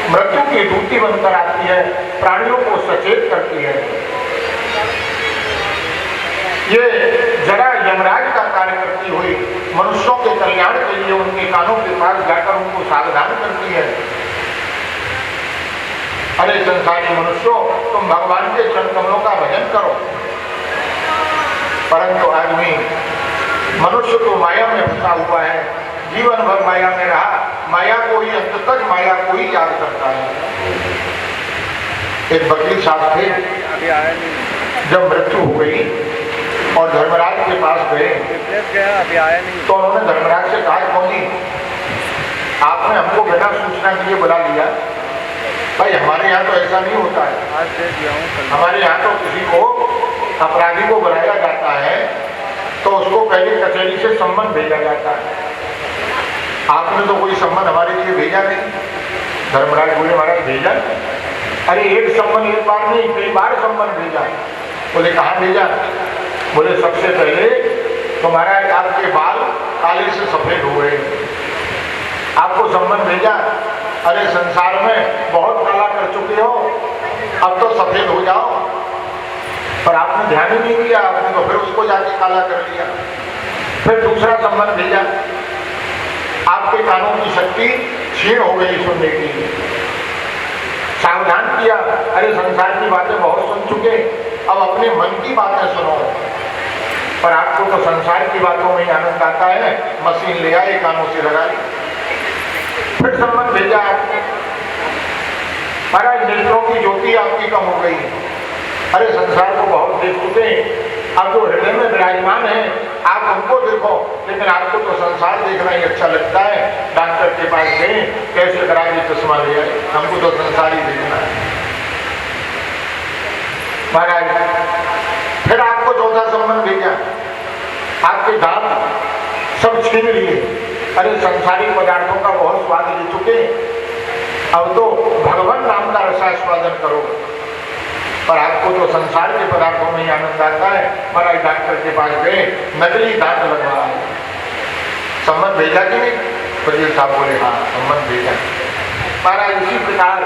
A: मृत्यु की दूती बनकर आती है, प्राणियों को सचेत करती है। ये जरा यमराज का कार्य करती हुई मनुष्यों के कल्याण के लिए उनके कानों के पास जाकर उनको सावधान करती है। अरे संसारी मनुष्यों, तुम भगवान के चरण कमलों का भजन करो। परंतु आदमी मनुष्य तो माया में फंसा हुआ है, जीवन भर माया में रहा, माया को ही अंत तक माया को ही याद करता है। एक वकील साहब थे, जब मृत्यु हो गई और धर्मराज के पास गए तो उन्होंने धर्मराज से कहा, मोदी आपने हमको बिना सूचना के लिए बुला लिया। भाई हमारे यहाँ तो ऐसा नहीं होता है। हमारे यहाँ तो किसी को अपराधी को बुलाया जाता है तो उसको पहले कचहरी से सम्मन भेजा जाता है। आपने तो कोई सम्मन हमारे लिए भेजा नहीं। धर्मराज बोले, महाराज भेजा? अरे एक सम्मन एक बार नहीं, कई बार सम्मन भेजा। बोले कहाँ भेजा? बोले सबसे पहले तो महाराज आपके बाल काले से सफेद हो गए, आपको सम्मन भेजा। अरे संसार में बहुत काला कर चुके हो, अब तो सफेद हो जाओ। पर आपने ध्यान ही नहीं दिया, आपने तो फिर उसको जाके काला कर लिया। फिर दूसरा सम्मन भेजा, आपके कानों की शक्ति क्षीण हो गई सुनने की। सावधान किया, अरे संसार की बातें बहुत सुन चुके, अब अपने मन की बातें सुनो। पर आपको तो संसार की बातों में ही आनंद आता है। मशीन ले आए, कानों से लगा ली, फिर संबंध भेजा आपने, महाराज नेत्रों की ज्योति आपकी कम हो गई। अरे संसार को बहुत देख चुके, अब जो हृदय में विराजमान है आप हमको देखो, लेकिन आपको तो संसार देखना ही अच्छा लगता है। डॉक्टर के पास गए, कैसे करा के चश्मा ले आए, हमको तो संसार ही देखना है। महाराज फिर आपको चौथा संबंध भेजा, आपके दांत सब छीन लिए। अरे संसारिक पदार्थों का बहुत स्वाद ले चुके, अब तो भगवान नाम का रसास्वादन करो। पर आपको तो संसार के पदार्थों में ही आनंद आता है। महाराज डॉक्टर के पास गए, नकली दांत लगवा, संबंध भेजा कि नहीं? वजीर साहब बोले हाँ संबंध भेजा। महाराज इसी प्रकार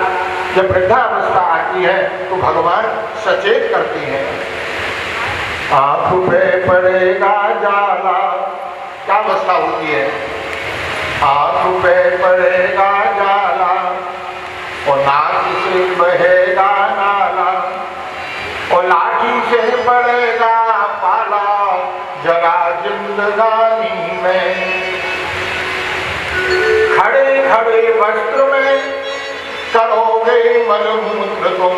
A: जब वृद्धा अवस्था आती है तो भगवान सचेत करते हैं। आँख पे पड़ेगा जाला, क्या अवस्था होती है? आँख पे पड़ेगा जाला और नाक से बहेगा नाला और लाठी से पड़ेगा पाला जगा जिंदगानी में। खड़े खड़े वस्त्र में करोगे मलमूत्र तुम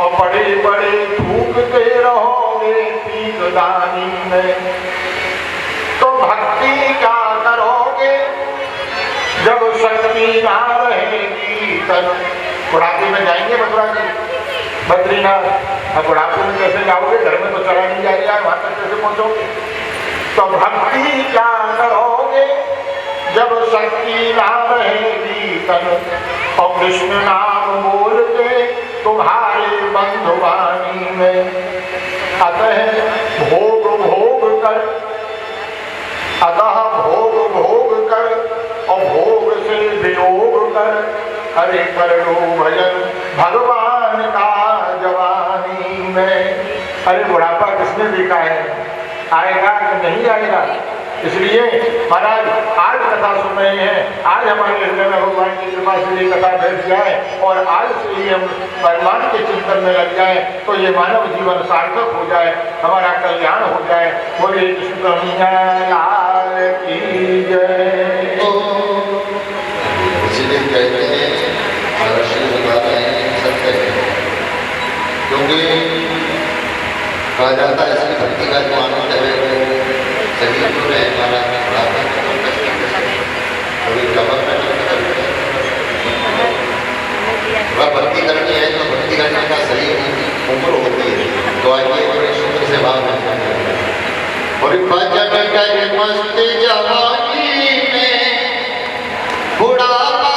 A: और बड़े बड़े थूकते रहोगे पीकदानी में। तो भक्ति क्या करोगे जब शक्ति ना रहेगी तन। बुढ़ापे में जाएंगे मथुरा जी, बद्रीनाथ, अब बुढ़ापे में कैसे जाओगे? घर में तो चला नहीं जा रहा है, वहां तक कैसे पहुंचोगे? तो भक्ति क्या करोगे जब शक्ति ना रहेगी तन और कृष्ण नाम बोलते तुम्हारे बंधुवानी में। अतः भोग भोग कर, अतः भोग भोग कर और भोग से वियोग कर, अरे कर लो भजन भगवान का जवानी में। अरे बुढ़ापा किसने देखा है, आएगा कि नहीं आएगा? इसलिए महाराज आज कथा सुन रहे हैं, आज हमारे हृदय में भगवान की कृपा से ये कथा बैठ जाए और आज से ही हम भगवान के चिंतन में लग जाए तो ये मानव जीवन सार्थक हो जाए, हमारा कल्याण हो जाए। बोलिए कृष्ण कन्हैया लाल की जय।
B: इसलिए कहते हैं क्योंकि कहा जाता है इसकी भक्ति का जो आनंद है सभी में हमारा कभी कमर में भक्ति करनी है तो भक्ति करने का सही उम्र होती है। तो आइए बड़े शुक्र से भाव और भजन कर मस्त जवानी में बुढ़ापा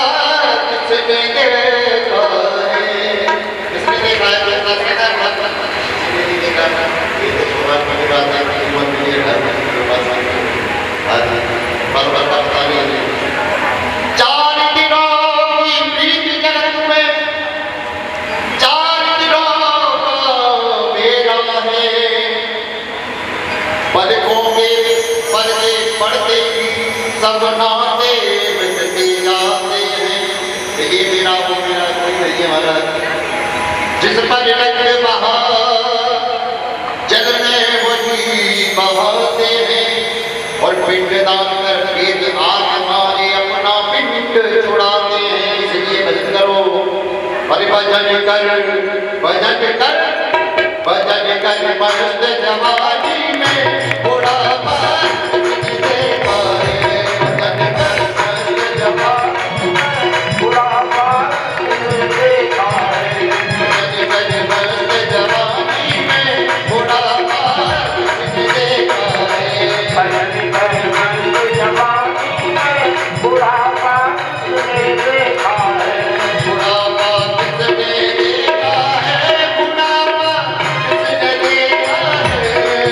B: किसने देखा है? किसने देखा है? ये तो सोना की बात है कि मन में ये घर में चार दिनों की प्रीति जगत में, चार दिनों का मेरा है। पलकों के पर्दे पड़ते ही सब नाते मिटते जाते हैं। ये मेरा वो मेरा कोई नहीं है महाराज। जिस पर लग बहा जल में वही बहाते हैं और पिंडदान कर वेद आत्मा ने अपना पिंड छुड़ाते हैं। इसलिए भजन करो, अरे भजन कर भजन कर भजन कर मस्त जवानी में बुढ़ापा देखा है। भजन कर मस्त जवानी में बुढ़ापा देखा है। भजन कर मस्त जवानी में बुढ़ापा देखा है। भजन कर मस्त जवानी में बुढ़ापा देखा है। बुढ़ापा किसने देखा है? बुढ़ापा किसने देखा है?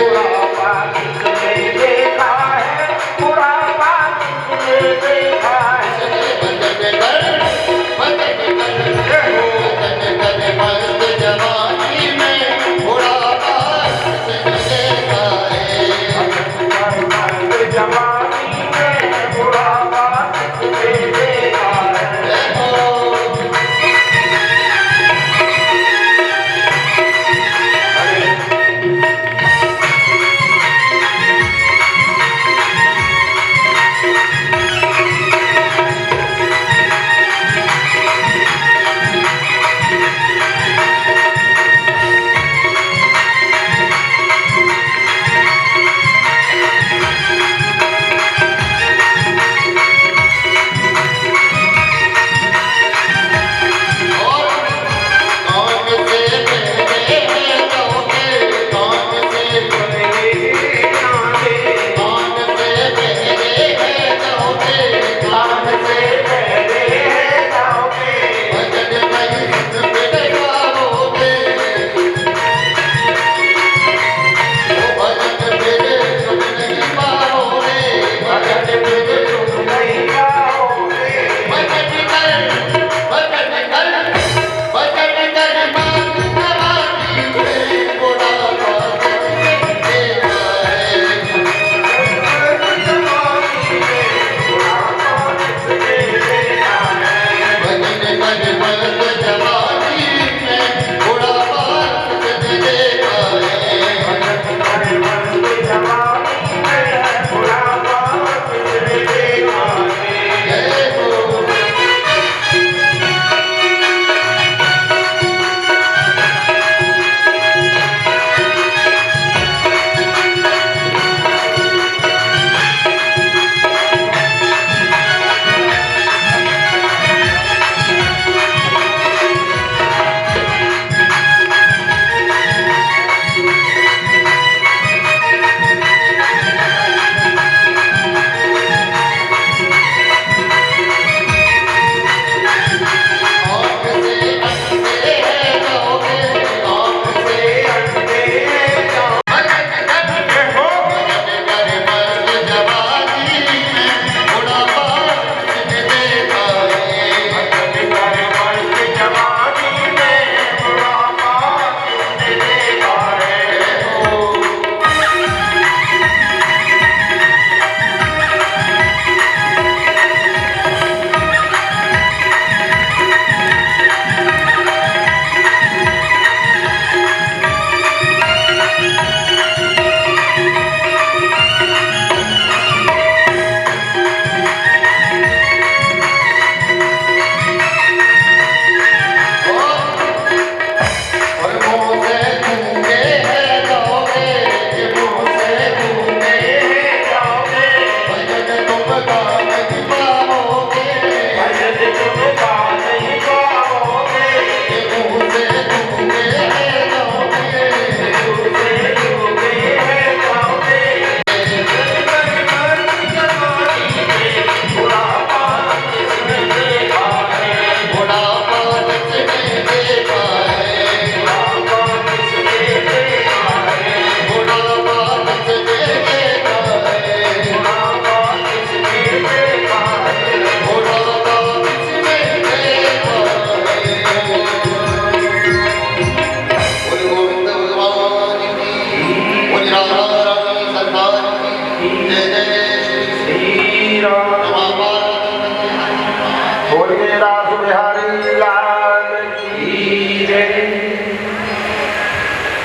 A: दास बिहारी लाल की जय।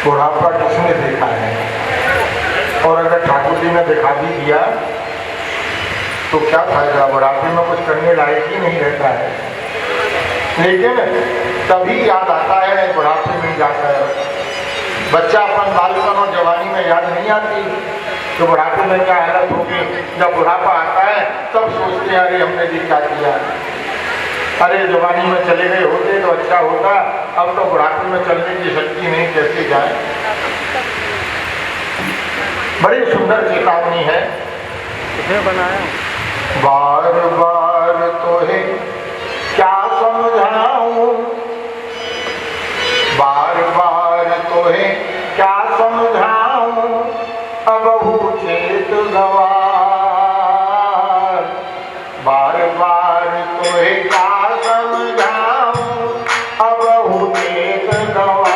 A: बुढ़ापा किसने देखा है? और अगर ठाकुर जी ने दिखा भी दिया तो क्या फायदा? बुढ़ापे में कुछ करने लायक ही नहीं रहता है। लेकिन तभी याद आता है बुढ़ापे में जाकर। बच्चा अपन बालपन और जवानी में याद नहीं आती तो बुढ़ापे में क्या हालत होगी। जब बुढ़ापा आता है तब सोचते हैं अरे हमने जी क्या किया, अरे जवानी में चले गए होते तो अच्छा होता, अब तो बुढ़ापे में चलने की शक्ति नहीं, कैसे जाए। बड़ी सुंदर चेतावनी है।
C: बनाया
A: बार बार तो है क्या समझाऊं, बार बार तो है क्या समझाऊं, अबहु चेत गवार। बार बार तो है क्या समझाऊं, अबहु चेत गवार।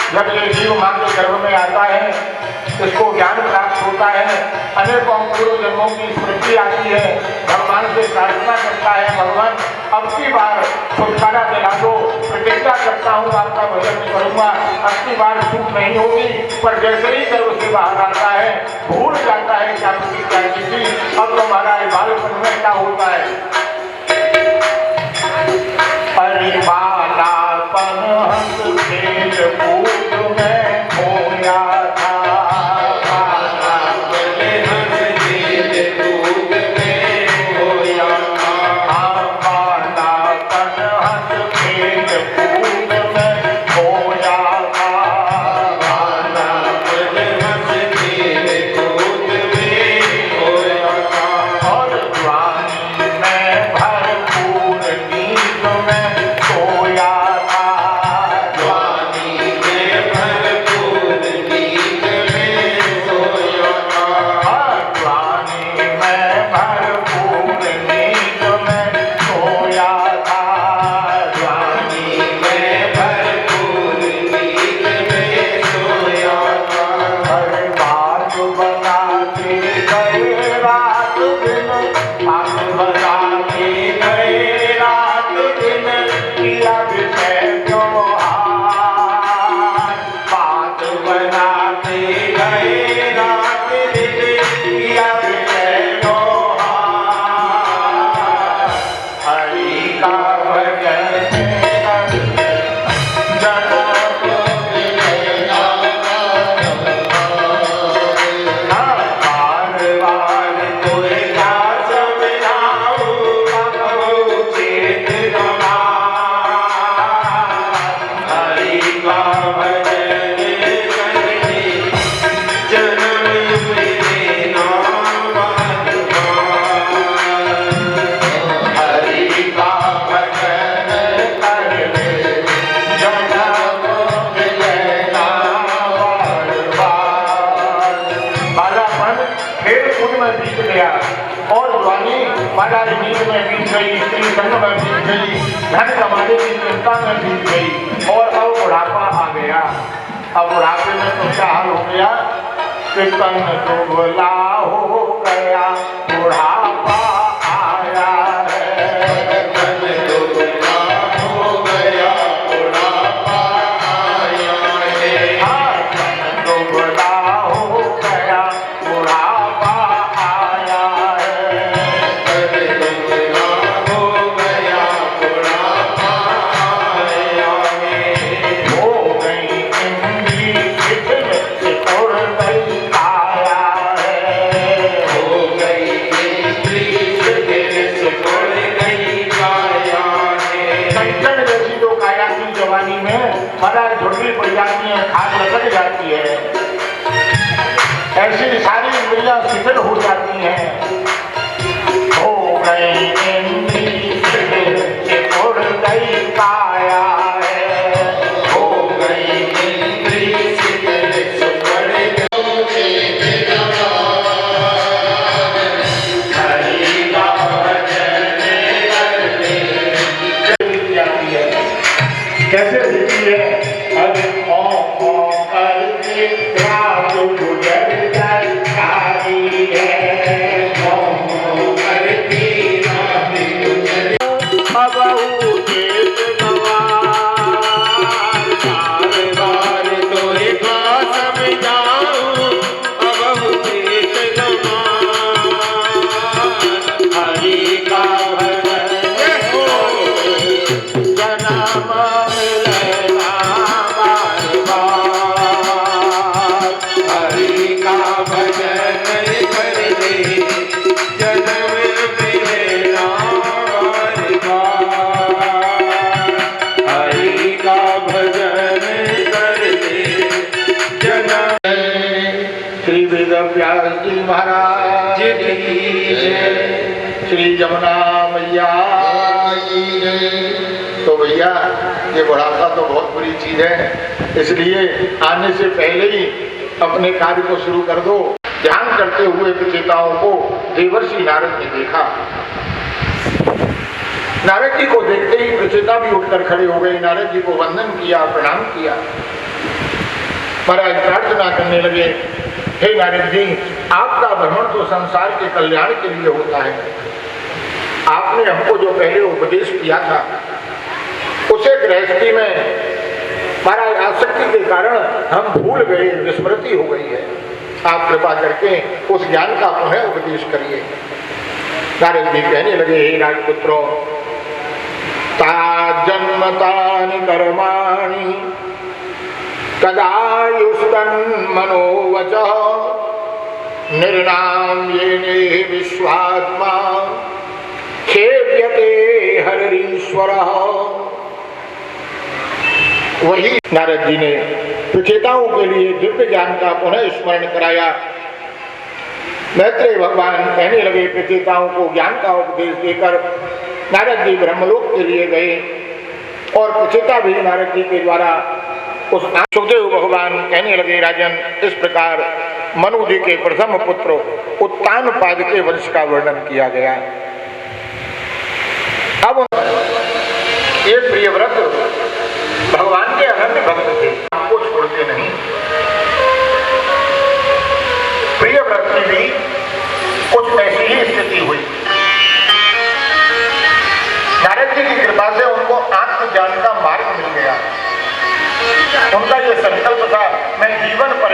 A: जब ये जीव मां के गर्भ में आता है, इसको ज्ञान प्राप्त होता है, अनेकों पूर्व जन्मों की स्मृति आती है, भगवान से प्रार्थना करता है, भगवान अब की बार छुटकारा दिला दो, प्रतिज्ञा करता हूँ आपका भजन करूंगा, अब की बार चूक नहीं होगी। पर जैसे ही गर्भ से बाहर आता है भूल जाता है क्या प्रतिज्ञा की थी। अब तुम्हारा बालपन में क्या होता है, परिवालापन हंस खेल कूद में खोया था। सोया संग में बीत गई, धन कमाने की चिंता में बीत गई और अब बुढ़ापा आ गया। अब बुढ़ापे में तो क्या हाल हो गया कि तन दुबला हो गया, बुढ़ापा आया है।
B: तन दुबला हो गया, बुढ़ापा आया है।
A: हाँ, तन दुबला हो गया, बुढ़ापा आया है।
B: तन दुबला हो गया, बुढ़ापा आया है।
A: हो गई इमली शिथिल, सिकुड़ गई काया है।
B: हो गई इमली शिथिल, सिकुड़ गई काया है।
A: कंचन जैसी जो काया की जवानी में मरा झुर्री पड़ जाती है, खाद लटक जाती है, ऐसी सारी इंद्रियां शिथिल हो जाती हैं। हो गई इमली शिथिल, सिकुड़ गई काया है।
B: हो गई इमली शिथिल, सिकुड़ गई हरि का भजन करते।
A: जाती है, कैसे होती है? अरे करके रात गुजर जाती है।
B: करती रात गुजर
A: अबहु देश गंवार, बार बार तोरे का समझाऊं, अबहु देश गंवार। हरि का भजन हो, जन्म मिलेगा बार बार।
B: हरि का भजन कर दे, जन्म मिलेगा बार बार। हरि का भजन कर दे, जन्म।
A: श्री वेद व्यास जी महाराज की जय, श्री जमुना मैया की जय। तो भैया ये बुढ़ापा तो बहुत बुरी चीज है, इसलिए आने से पहले ही अपने कार्य को शुरू कर दो। ध्यान करते हुए विजेताओं को देवर्षि नारद ने देखा। नारद जी को देखते ही विजेता भी उठकर खड़े हो गए, नारद जी को वंदन किया, प्रणाम किया। महाराज प्रार्थना करने लगे, हे नारद जी, आपका भ्रमण तो संसार के कल्याण के लिए होता है। आपने हमको जो पहले उपदेश किया था उसे गृहस्थी में महाराज आसक्ति के कारण हम भूल गए, विस्मृति हो गई है। आप कृपा करके उस ज्ञान का पुनः उपदेश करिए। नारद जी कहने लगे, हे राजपुत्रों, ता जन्मतानि कर्माणि तदायुष्टन् मनोवचः, निर्णाम येने विश्वात्मा खेव्यते हरिश्वरः। वही नारद जी ने विजेताओं के लिए दिव्य ज्ञान का पुनः स्मरण कराया। मैत्रेय भगवान कहने लगे, विजेताओं को ज्ञान का उपदेश देकर नारद जी ब्रह्मलोक के लिए गए और विजेता भी नारद जी के द्वारा उस सुखदेव भगवान कहने लगे, राजन, इस प्रकार मनु जी के प्रथम पुत्र उत्तानपाद के वंश का वर्णन किया गया। अब ये प्रियव्रत भगवान के अनन्य भक्त थे, आपको छोड़ते नहीं। प्रियव्रत की भी कुछ ऐसी ही स्थिति हुई। नारद जी की कृपा से उनको आत्मज्ञान का मार्ग मिल गया। उनका ये संकल्प था, मैं जीवन पर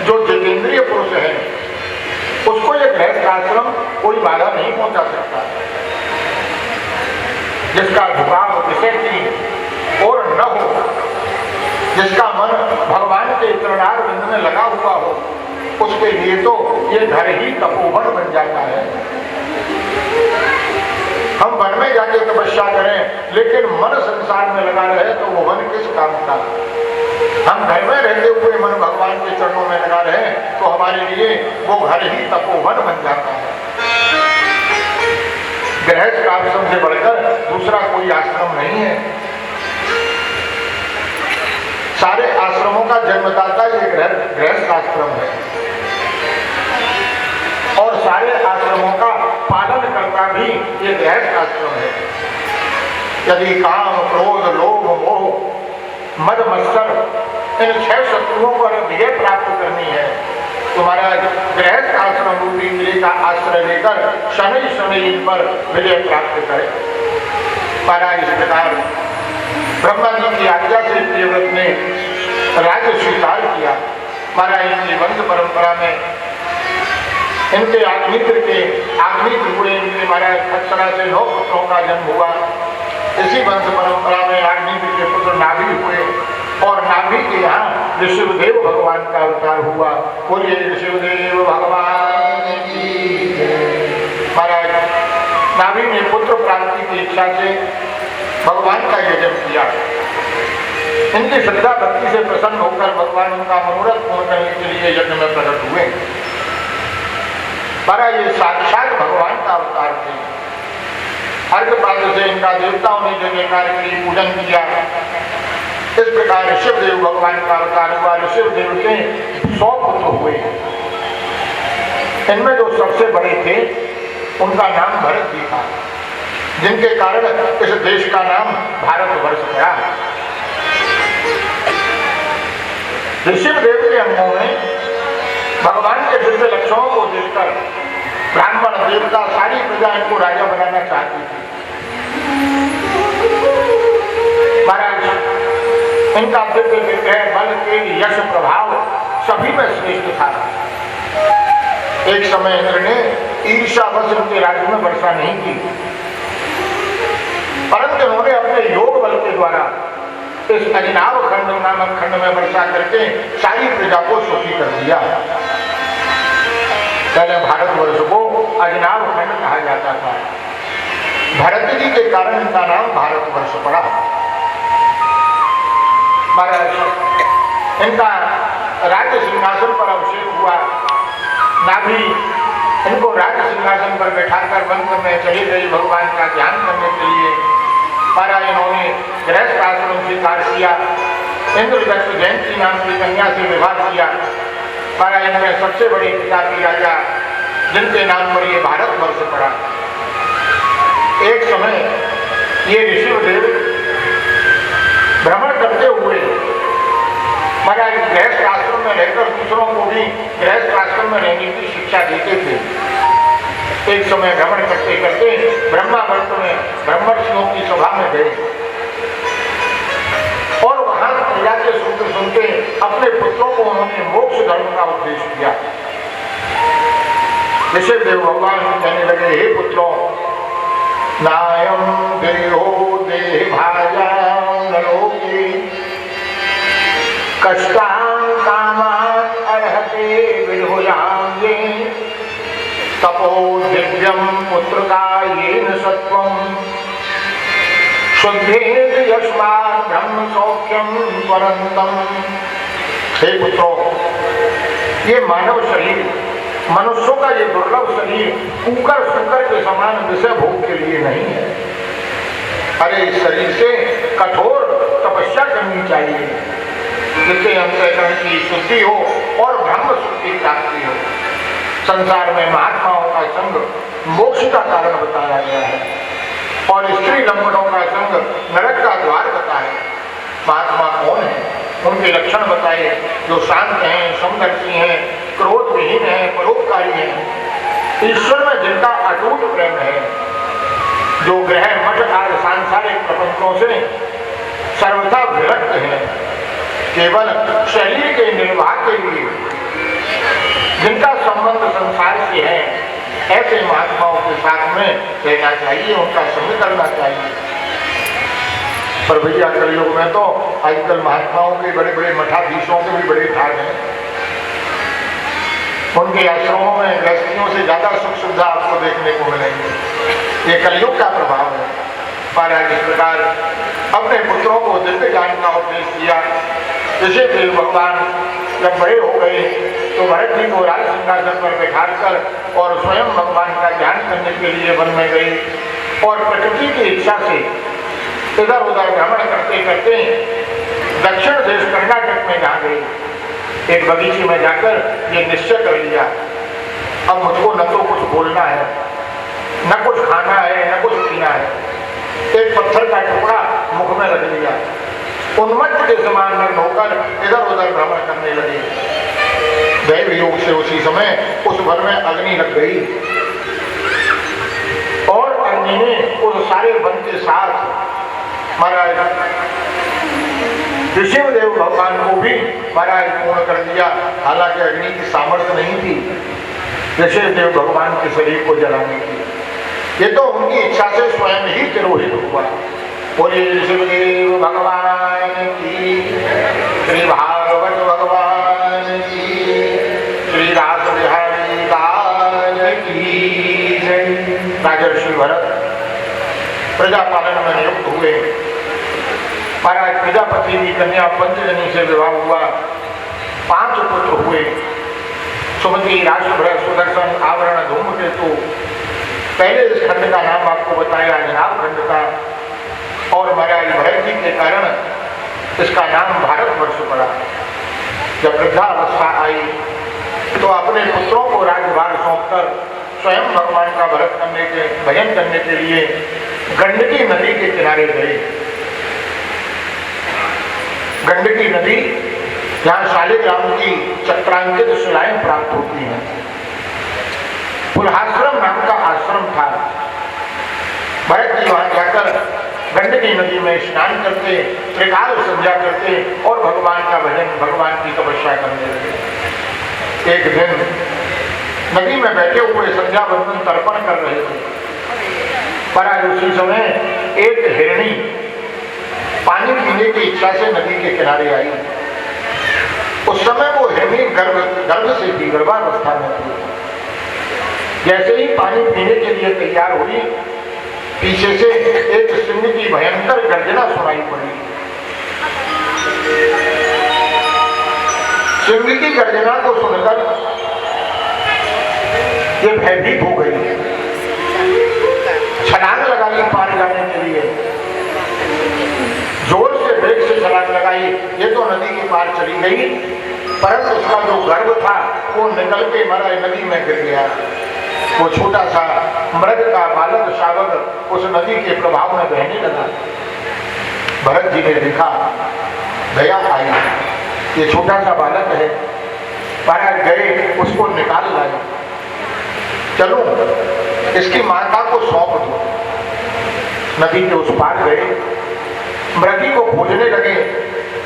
A: जो जितेंद्रिय पुरुष है उसको ये गृहस्थ आश्रम कोई बाधा नहीं पहुंचा सकता। जिसका झुकाव विषय की और न हो, जिसका मन भगवान के चरणार बिंद में लगा हुआ हो, उसके लिए तो ये घर ही तपोवन बन जाता है। हम वन में जाके तपस्या करें लेकिन मन संसार में लगा रहे तो वो वन किस काम का। हम घर में रहते हुए मन भगवान के चरणों में लगा रहे तो हमारे लिए वो घर ही तपोवन बन जाता है। गृहस्थ आश्रम से बढ़कर दूसरा कोई आश्रम नहीं है। सारे आश्रमों का जन्मदाता ये गृहस्थ आश्रम है और सारे आश्रमों का पालन करता भी ये गृहस्थ आश्रम है। यदि काम क्रोध लोभ मोह मद मत्सर इन 6 शत्रुओं पर विजय प्राप्त करनी है तो महाराज गृहस्थ आश्रम रूपी गृह का आश्रय लेकर शनि शनि इन पर विजय प्राप्त करे। महाराज इस प्रकार ब्रह्मा जी की आज्ञा से प्रियव्रत ने राज्य स्वीकार किया। महाराज इनकी वंश परंपरा में इनके आग्नित्र हुए इनके महाराज अक्षरा से 9 पुत्रों का जन्म हुआ। इसी वंश परंपरा में आग्नित्र के पुत्र नाभि हुए और नाभि के यहाँ ऋषिदेव भगवान का अवतार हुआ। बोलिए ऋषिदेव भगवान की जय। महाराज नाभि ने पुत्र प्राप्ति की इच्छा से भगवान का यजन किया। इनकी श्रद्धा भक्ति से प्रसन्न होकर भगवान उनका मनोरथ पूर्ण करने के लिए यज्ञ में प्रकट हुए। महाराज ये साक्षात भगवान का अवतार थे। अर्घपात्र से इनका देवताओं ने जो जयकार के लिए पूजन किया। इस प्रकार ऋषभदेव भगवान का अवतार हुआ। ऋषभदेव के 100 पुत्र हुए। इनमें जो सबसे बड़े थे उनका नाम भरत जी था, जिनके कारण इस देश का नाम भारतवर्ष पड़ा। ऋषभदेव के अंगों में भगवान के दिव्य लक्षणों को देखकर ब्राह्मण देवता सारी प्रजा इनको राजा बनाना चाहती थी। महाराज इनका दिव्य विग्रह बल के यश प्रभाव सभी में श्रेष्ठ था। एक समय इंद्र ने ईर्ष्यावश उनके राज्य में वर्षा नहीं की, परंतु उन्होंने अपने योग बल के द्वारा इस अजनाव खंड नामक खंड में वर्षा करके सारी प्रजा को सुखी कर दिया। पहले भारतवर्ष को अजनाव खंड कहा जाता था। भरत जी के कारण इनका नाम भारतवर्ष पड़ा। महाराज इनका राज्य सिंहासन पर अभिषेक हुआ। नाभि इनको राज्य सिंहासन पर बैठाकर वन में चली गई भगवान का ध्यान करने के लिए। महाराज इन्होंने गृहस्थ आश्रम स्वीकार किया। इंद्रदत्त जयंती नाम की कन्या से विवाह किया। महाराज इनमें सबसे बड़े पिता की राजा जिनके नाम पर ये भारतवर्ष पड़ा। एक समय ये ऋषिदेव भ्रमण करते हुए महाराज गृहस्थ आश्रम में रहकर दूसरों को भी गृहस्थ आश्रम में रहने की शिक्षा देते थे। एक समय भ्रमण करते करते ब्रह्मावर्त में ब्रह्मर्षियों की सभा में गए और वहां प्रजा के सूत्र सुनते अपने पुत्रों को उन्होंने मोक्ष धर्म का उपदेश किया। ऋषभदेव भगवान कहने लगे, हे पुत्रों, नायम देहो देहायां नलोके कष्टां कामान् अर्हते विदुयाङ्गे तपो दिव्यं पुत्रकायेन सत्वं शुद्धेन यस्मात् ब्रह्म सौख्यं वरन्तम्। हे पुत्रों, ये मानव शरीर, मनुष्यों का ये दुर्लभ शरीर कुकर सुकर के समान विषय भोग के लिए नहीं है। अरे इस शरीर से कठोर तपस्या करनी चाहिए जिससे अंतःकरण की शुद्धि हो और ब्रह्म सुख की प्राप्ति हो। संसार में महात्माओं का संग मोक्ष का कारण बताया गया है और स्त्री लंबनों का संग नरक का द्वार बताया। महात्मा कौन है, उनके लक्षण बताए, जो शांत हैं, समदर्शी हैं, क्रोध विहीन हैं, परोपकारी हैं, ईश्वर में जिनका अटूट प्रेम है, जो ग्रह मठ आदि सांसारिक प्रपंचों से सर्वथा विरक्त है, केवल शरीर के निर्वाह के लिए जिनका संबंध संसार से है, ऐसे महात्माओं के साथ में रहना चाहिए, उनका संग करना चाहिए। पर भैया कलयुग में तो आजकल महात्माओं के बड़े बड़े मठाधीशों के भी बड़े ठाक हैं। उनके आश्रमों में गृहस्थियों से ज्यादा सुख सुविधा आपको देखने को मिलेंगे। ये कलयुग का प्रभाव है। महाराज इस प्रकार अपने पुत्रों को दिव्य ज्ञान का उपदेश किया। ऋषिदेव भगवान जब बड़े हो गए तो भरत जी को राज सिंहासन पर बैठाकर और स्वयं भगवान का ज्ञान करने के लिए वन में गए और प्रकृति की इच्छा से इधर उधर भ्रमण करते करते दक्षिण देश कर्नाटक में जा गए। एक बगीचे में जाकर ये निश्चय कर लिया, अब मुझको न तो कुछ बोलना है, न कुछ खाना है, न कुछ पीना है, एक पत्थर का टुकड़ा मुख में रख लिया, उन्मत्त के समान नग्न होकर इधर उधर भ्रमण करने लगे। दैव योग से उसी समय उस वन में अग्नि लग गई और अग्नि ने उस सारे वन के साथ महाराज ऋषिदेव भगवान को भी महाराज पूर्ण कर दिया। हालांकि अग्नि की सामर्थ्य नहीं थी ऋषिदेव भगवान के शरीर को जलाने की, ये तो उनकी इच्छा से स्वयं ही तिरोहित हुआ। बोले ऋषिदेव भगवान की, श्री भागवत भगवान की, श्री रास बिहारी लाल की जय। राजर्षि भरत प्रजा पालन में नियुक्त हुए। महाराज प्रजापति की कन्या पंचजनी से विवाह हुआ, 5 पुत्र हुए। सुमति, राष्ट्रभृत, सुदर्शन, आवरण, धूमकेतु। पहले इस खंड का नाम आपको बताया जनाब खंड का, और महाराज भरत जी के कारण इसका नाम भारतवर्ष पड़ा। जब वृद्धावस्था आई तो अपने पुत्रों को राज्यभार सौंपकर स्वयं भगवान का भजन करने के लिए गंडकी नदी के किनारे गए। गंडकी नदी जहाँ शालिग्राम की चक्रांकित शिलाएं प्राप्त होती हैं। पुलहाश्रम नाम का आश्रम था। भरत जी वहां जाकर गंडकी नदी में स्नान करते, त्रिकाल संध्या करते और भगवान का भजन, भगवान की तपस्या करने लगे। एक दिन नदी में बैठे हुए संध्या बंधन तर्पण कर रहे थे, पर आज उसी समय एक हिरणी पानी पीने की इच्छा से नदी के किनारे आई। उस समय वो हिरणी गर्भ से थी, गर्भावस्था में थी। जैसे ही पानी पीने के लिए तैयार हुई, पीछे से एक सिंह की भयंकर गर्जना सुनाई पड़ी। सिंह की गर्जना को सुनकर ये भयभीत हो गई, छलांग लगाई पार जाने के लिए। जोर से वेग से छलांग लगाई, ये तो नदी के पार चली गई, परंतु उसका जो गर्भ था वो निकल के मारा नदी में गिर गया। वो छोटा सा मृग का बालक शावक उस नदी के प्रभाव में बहने लगा। भरत जी ने देखा, दया आई, ये छोटा सा बालक है। महाराज गए, उसको निकाल लाए। चलो इसकी माता को सौंप दो। नदी के उस पार गए, मृगी को खोजने लगे।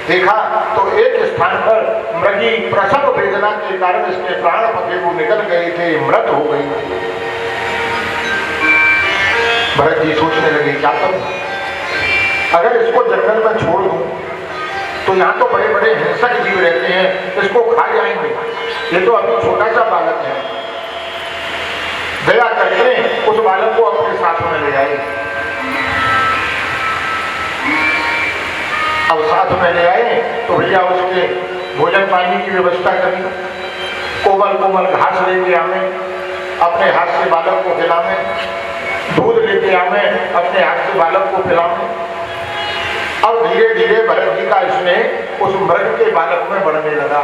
A: देखा तो एक स्थान पर मृगी प्रसव वेदना के कारण इसके प्राण पखे को निकल गए थे, मृत हो गई। भरत जी सोचने लगे क्या करूं, अगर इसको जंगल में छोड़ दूं तो यहाँ तो बड़े बड़े हिंसक जीव रहते हैं, इसको खा जाएंगे। ये तो अभी छोटा सा बालक है। दया करके उस बालक को अपने साथ में ले आए। अब साथ में ले आए तो भैया उसके भोजन पानी की व्यवस्था करी। कोमल कोमल घास लेके आवे, अपने हाथ से बालक को खिलावे। दूध लेके आवे, अपने हाथ से बालक को पिलावे। अब धीरे धीरे भरत जी का स्नेह उस मृग के बालक में बढ़ने लगा।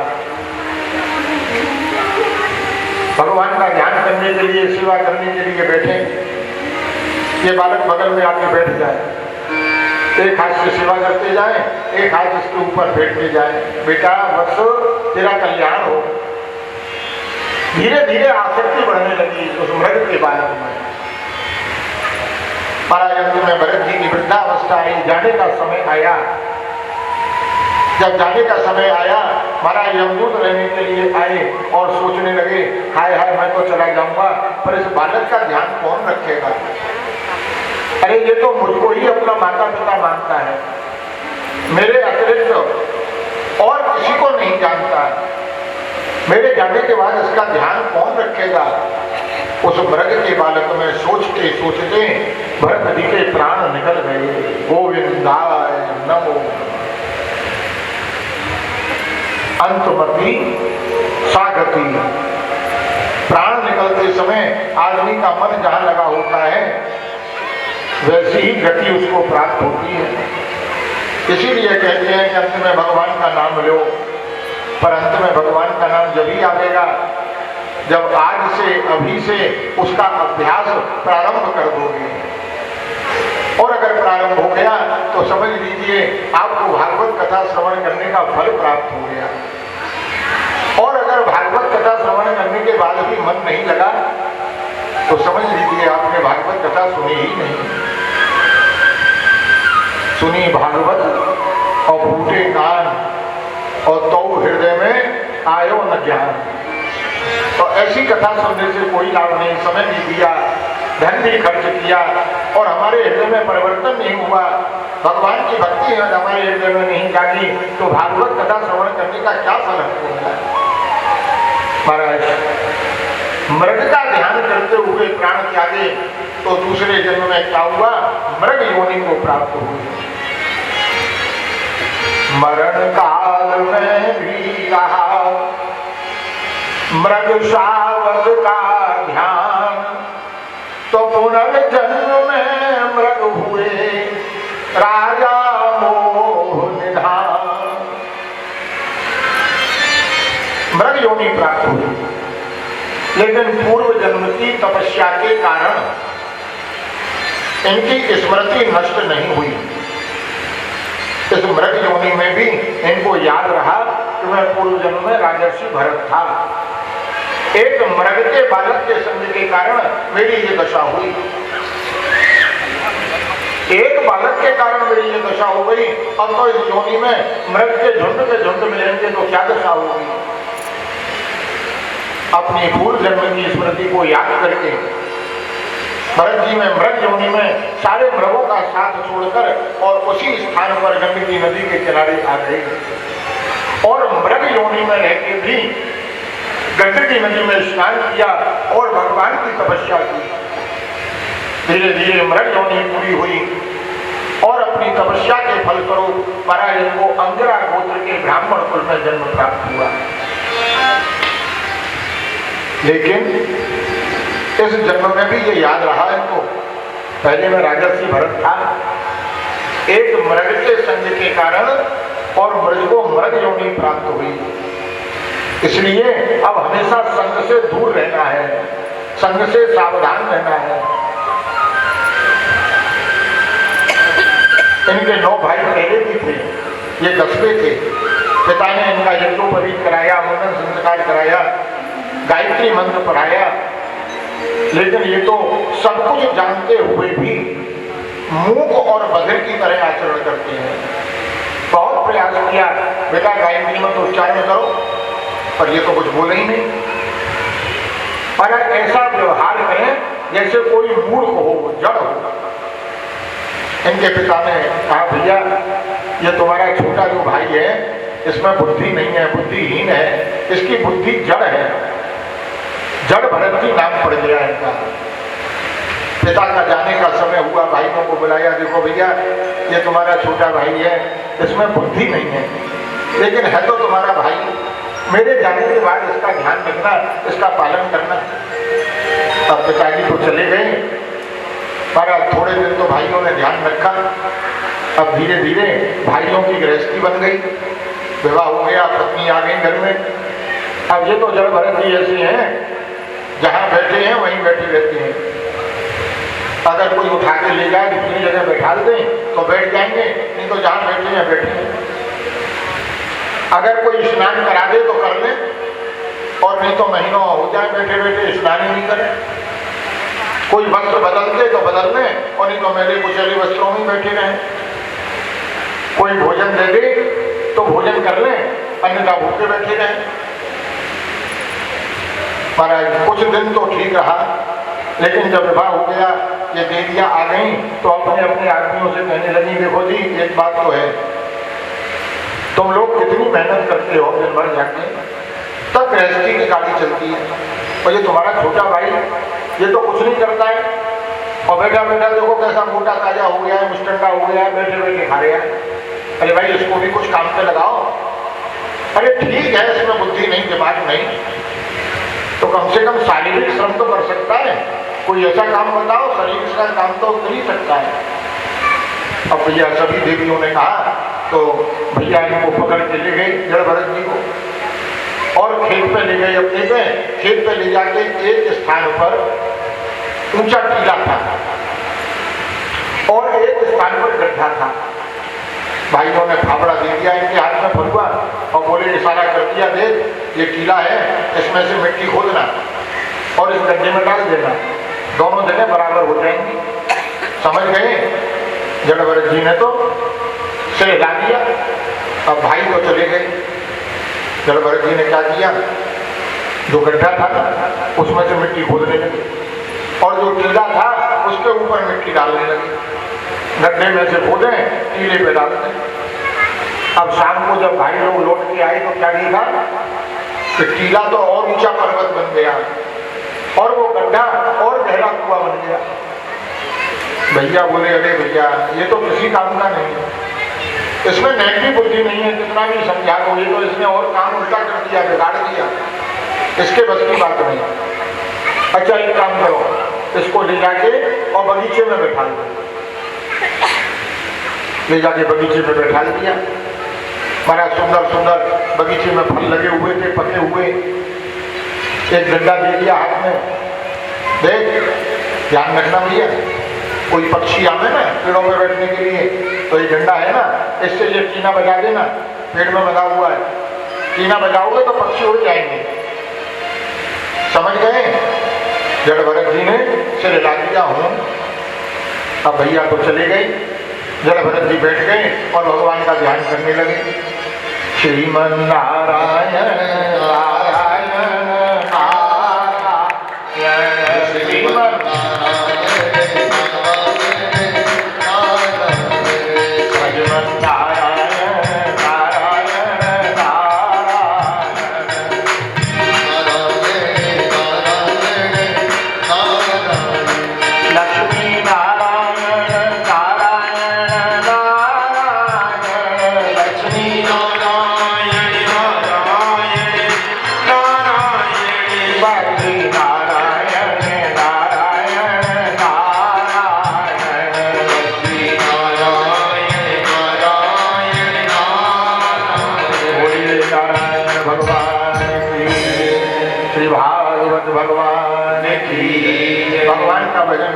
A: भगवान का ध्यान करने के लिए, सेवा करने के लिए बैठे, ये बालक बगल में आके बैठ जाए, एक हाथ से सेवा करते जाए, एक हाथ इसके ऊपर बैठते जाए। बेटा बस तेरा कल्याण हो। धीरे धीरे आसक्ति बढ़ने लगी उस मृग के बालक में। महाराज अंत में भरत जी की वृद्धावस्था आई, जाने का समय आया। जब जाने का समय आया, महाराज यमदूत रहने के लिए आए और सोचने लगे, हाय हाय मैं तो चला जाऊंगा, पर इस बालक का ध्यान कौन रखेगा। अरे ये तो मुझको ही अपना माता पिता मानता है, मेरे अतिरिक्त और किसी को नहीं जानता। मेरे जाने के बाद इसका ध्यान कौन रखेगा। उस मृग के बालक में सोचते सोचते भरत जी के प्राण निकल गए। गोविंदाय नमो। अंतमति सागति। प्राण निकलते समय आदमी का मन जहां लगा होता है वैसी ही गति उसको प्राप्त होती है। इसीलिए कहते हैं कि अंत में भगवान का नाम लो, पर अंत में भगवान का नाम जब ही आएगा जब आज से, अभी से उसका अभ्यास प्रारंभ कर दोगे। और अगर प्रारंभ हो गया तो समझ लीजिए आपको भागवत कथा श्रवण करने का फल प्राप्त हो गया। और अगर भागवत कथा श्रवण करने के बाद भी मन नहीं लगा तो समझ लीजिए आपने भागवत कथा सुनी ही नहीं। सुनी भागवत और फूटे कान और तो हृदय में आयो न ज्ञान। तो ऐसी कथा सुनने से कोई लाभ नहीं। समय भी दिया, धन भी खर्च किया और हमारे हृदय में परिवर्तन नहीं हुआ, भगवान की भक्ति हमारे हृदय में नहीं जागी, तो भागवत कथा श्रवण करने का क्या फल हमको मिला? महाराज, मृग का ध्यान करते हुए प्राण त्यागे तो दूसरे जन्म में क्या हुआ? मृग योनि को प्राप्त हुई। मरण काल में भी रहा मृग शावक का ध्यान, तो पुनर्जन्म में मृग हुए राजा मोह निधान। मृग योनि प्राप्त हुई, लेकिन पूर्व जन्म की तपस्या के कारण इनकी स्मृति नष्ट नहीं हुई। इस मृग योनि में भी इनको याद रहा कि मैं पूर्व जन्म में राजर्षि भरत था। एक मृग के बालक के संग के कारण मेरी ये दशा हुई। एक बालक के कारण मेरी ये दशा हो गई। अब तो इस योनि में मृग के झुंड मिलेंगे तो क्या दशा होगी? अपनी पूर्व जन्म की स्मृति को याद करके भरत जी में मृग योनि में सारे मृगों का साथ छोड़कर और उसी स्थान पर गंडकी नदी के किनारे आ गए और मृग योनि में रहकर भी गंडकी नदी में स्नान किया और भगवान की तपस्या की। धीरे धीरे मृग योनि पूरी हुई और अपनी तपस्या के फलस्वरूप परायण को अंगिरा गोत्र के ब्राह्मण कुल में जन्म प्राप्त हुआ। लेकिन इस जन्म में भी ये याद रहा इनको, पहले मैं राजर्षि भरत था। एक मृग के संग के कारण और मृग को मृग योनि प्राप्त हुई, इसलिए अब हमेशा संग से दूर रहना है, संग से सावधान रहना है। इनके 9 भाई पहले भी थे, ये 10वें थे। पिता ने इनका यज्ञोपवीत कराया, मुंडन संस्कार कराया, गायत्री मंत्र पढ़ाया, लेकिन ये तो सब कुछ जानते हुए भी मूक और बधिर की तरह आचरण करते हैं। बहुत प्रयास किया, बेटा गायत्री मंत्र उच्चारण करो, पर ये तो कुछ बोले ही नहीं। अगर ऐसा व्यवहार करें जैसे कोई मूर्ख हो, जड़ हो। इनके पिता ने कहा, भैया ये तुम्हारा छोटा जो भाई है इसमें बुद्धि नहीं है, बुद्धिहीन है, इसकी बुद्धि जड़ है। जड़ भरत की नाम पड़ गया इनका। पिता का जाने का समय हुआ, भाइयों को बुलाया, देखो भैया ये तुम्हारा छोटा भाई है, इसमें बुद्धि नहीं है, लेकिन है तो तुम्हारा भाई। मेरे जाने के बाद इसका ध्यान रखना, इसका पालन करना। अब पिताजी तो चले गए, पर थोड़े दिन तो भाइयों ने ध्यान रखा। अब धीरे धीरे भाइयों की गृहस्थी बन गई, विवाह हो गया, पत्नी आ गई घर में। अब ये तो जड़ भरत जी ऐसे हैं, जहाँ बैठे हैं वहीं बैठे रहते हैं। अगर कोई उठा के ले जाए, दूसरी जगह बैठा दें तो बैठ जाएंगे, नहीं तो जहाँ बैठे हैं बैठे हैं। अगर कोई स्नान करा दे तो कर ले, और नहीं तो महीनों हो जाए बैठे बैठे स्नान ही नहीं करें। कोई वस्त्र बदल दे तो बदल लें, और नहीं तो मैले कुचैले वस्त्रों में बैठे रहें। कोई भोजन दे दे तो भोजन कर लें, अन्यथा भूखे बैठे रहें। महाराज कुछ दिन तो ठीक रहा, लेकिन जब विवाह हो गया, ये देवियां आ गई तो अपने अपने आदमियों से कहने लगी, देखो जी एक बात तो है, तुम लोग कितनी मेहनत करते हो दिन भर जाके, तब गृहस्थी की गाड़ी चलती है, और ये तुम्हारा छोटा भाई ये तो कुछ नहीं करता है, और बेटा बेटा देखो कैसा मोटा ताजा हो गया है, मुस्टंडा हो गया है, बैठे बैठे खा रहा है। अरे भाई इसको भी कुछ काम पे लगाओ। अरे ठीक है इसमें बुद्धि नहीं, दिमाग नहीं, तो कम से कम शारीरिक श्रम तो कर सकता है। कोई ऐसा काम बताओ, शरीर का काम तो कर ही सकता है। अब भैया सभी देवियों ने कहा, तो भैया इनको पकड़ के ले गए जड़ भरत जी को, और खेत पे ले गए। अपने पे खेत पे ले जाके एक स्थान पर ऊंचा टीला था, और एक स्थान पर गड्ढा था। भाइयों ने फावड़ा दे दिया इनके हाथ में फरुआ और बोले इशारा कर दिया, देख ये टीला है, इसमें से मिट्टी खोदना और इस गड्ढे में डाल देना, दोनों जगह बराबर हो जाएंगी। समझ गए? जड़ भरत जी ने तो सिर हिला दिया। अब भाई तो चले गए। जड़ भरत जी ने क्या किया, जो गड्ढा था उसमें से मिट्टी खोदने लगे और जो टीला था उसके ऊपर मिट्टी डालने लगे। गड्ढे में से खोदे, टीले पे डालते। अब शाम को जब भाई लोग लौट के आए तो क्या देखा कि टीला तो और ऊंचा पर्वत बन गया और वो गड्ढा और गहरा कुआं बन गया। भैया बोले, अरे भैया ये तो किसी काम का नहीं है, इसमें नैतिक बुद्धि नहीं है, कितना भी समझा दो, ये तो इसने और काम उल्टा कर दिया, बिगाड़ दिया, इसके बस की बात नहीं। अच्छा एक काम करो, इसको ले जाके और बगीचे में बैठा दो। ले जाके बगीचे में बैठा दिया। बड़ा सुंदर सुंदर बगीचे में फल लगे हुए थे, पके हुए। एक डंडा दे दिया हाथ में, देख ध्यान रखना भैया, कोई पक्षी आवे ना पेड़ों में बैठने के लिए तो ये डंडा है ना, इससे ये टीना बजा देना, पेड़ में लगा हुआ है, टीना बजाओगे तो पक्षी उड़ जाएंगे। समझ गए? जड़ भरत जी ने सिर हिला दिया हूं। अब भैया तो चले गए। जड़ भरत जी बैठ गए और भगवान का ध्यान करने लगे। श्रीमन नारायण नारायण नारायण, श्रीमन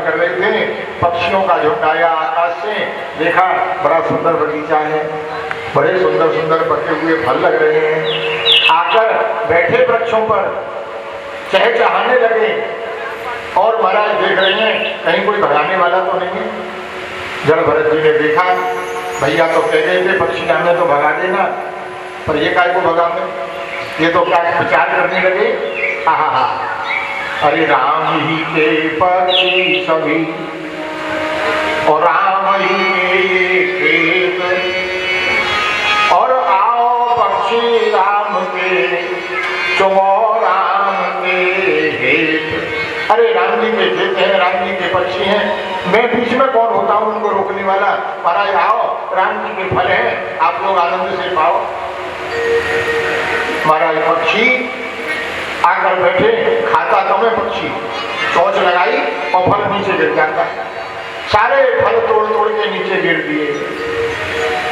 A: कर रहे थे। पक्षियों का झुंड आया आकाश से, देखा बड़ा सुंदर बगीचा है, बड़े सुंदर सुंदर पके हुए फल लग रहे हैं। आकर बैठे वृक्षों पर चहचहाने लगे और महाराज देख रहे हैं कहीं कोई भगाने वाला तो नहीं है। जड़ भरत जी ने देखा, भैया तो कह गए थे पक्षी हमें तो भगा देना, पर ये काय को भगावे, ये तो क्या विचार करने लगे। आहा, अरे राम ही के पक्षी सभी और राम ही के खेत, और आओ पक्षी राम के चुमो राम के हेत। अरे राम जी के खेत हैं, राम जी के पक्षी हैं, मैं बीच में कौन होता हूँ उनको रोकने वाला। महाराज आओ, राम जी के फल हैं, आप लोग आनंद से पाओ। महाराज पक्षी आकर बैठे, खाता तो मैं पक्षी, चोंच लगाई और फल नीचे गिर जाता, सारे फल तोड़ तोड़ के नीचे गिर दिए।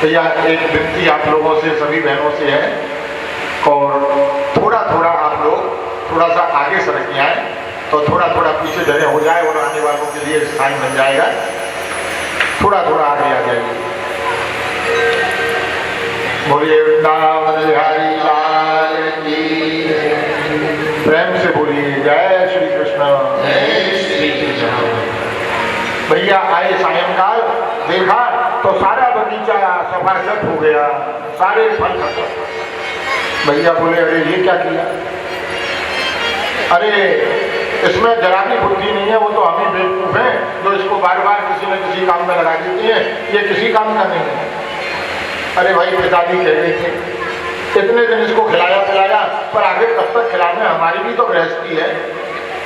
A: तो यह एक विनती आप लोगों से, सभी बहनों से है, और थोड़ा थोड़ा आप लोग थोड़ा सा आगे सरक के आए तो थोड़ा थोड़ा पीछे जगह हो जाए और आने वालों के लिए स्थान बन जाएगा। थोड़ा थोड़ा आगे आ जाएगी। बोलिए वृंदावन बिहारी लाल की, प्रेम से बोलिए जय श्री कृष्ण।
B: जय श्री कृष्ण।
A: भैया आए सायंकाल, देखा तो सारा बगीचा सफाचट हो गया, सारे फल खत्म। भैया बोले, अरे ये क्या किया? अरे इसमें जरा भी बुद्धि नहीं है, वो तो हम ही बेवकूफ हैं जो इसको बार बार किसी न किसी काम में लगा देते हैं, ये किसी काम का नहीं है। अरे भाई पिताजी कह रहे थे इतने दिन इसको खिलाया पिलाया, पर आगे कब तक खिलाना, हमारी भी तो गृहस्थी है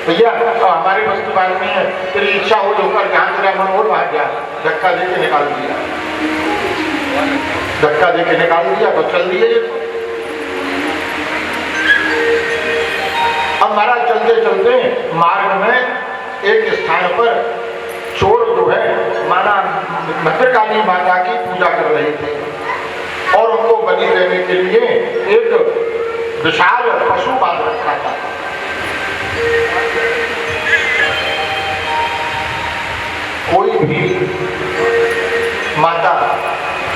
A: भैया, तो हमारे बस की बात नहीं है। तेरी इच्छा हो होकर जहाँ तेरा मन हो वहां गया, धक्का दे के निकाल दिया, धक्का दे के निकाल दिया तो चल दिए। अब महाराज चलते चलते मार्ग में एक स्थान पर चोर जो है माना भद्रकाली माता की पूजा कर रहे थे और उनको बलि देने के लिए एक विशाल पशु बांध रखा था। कोई भी माता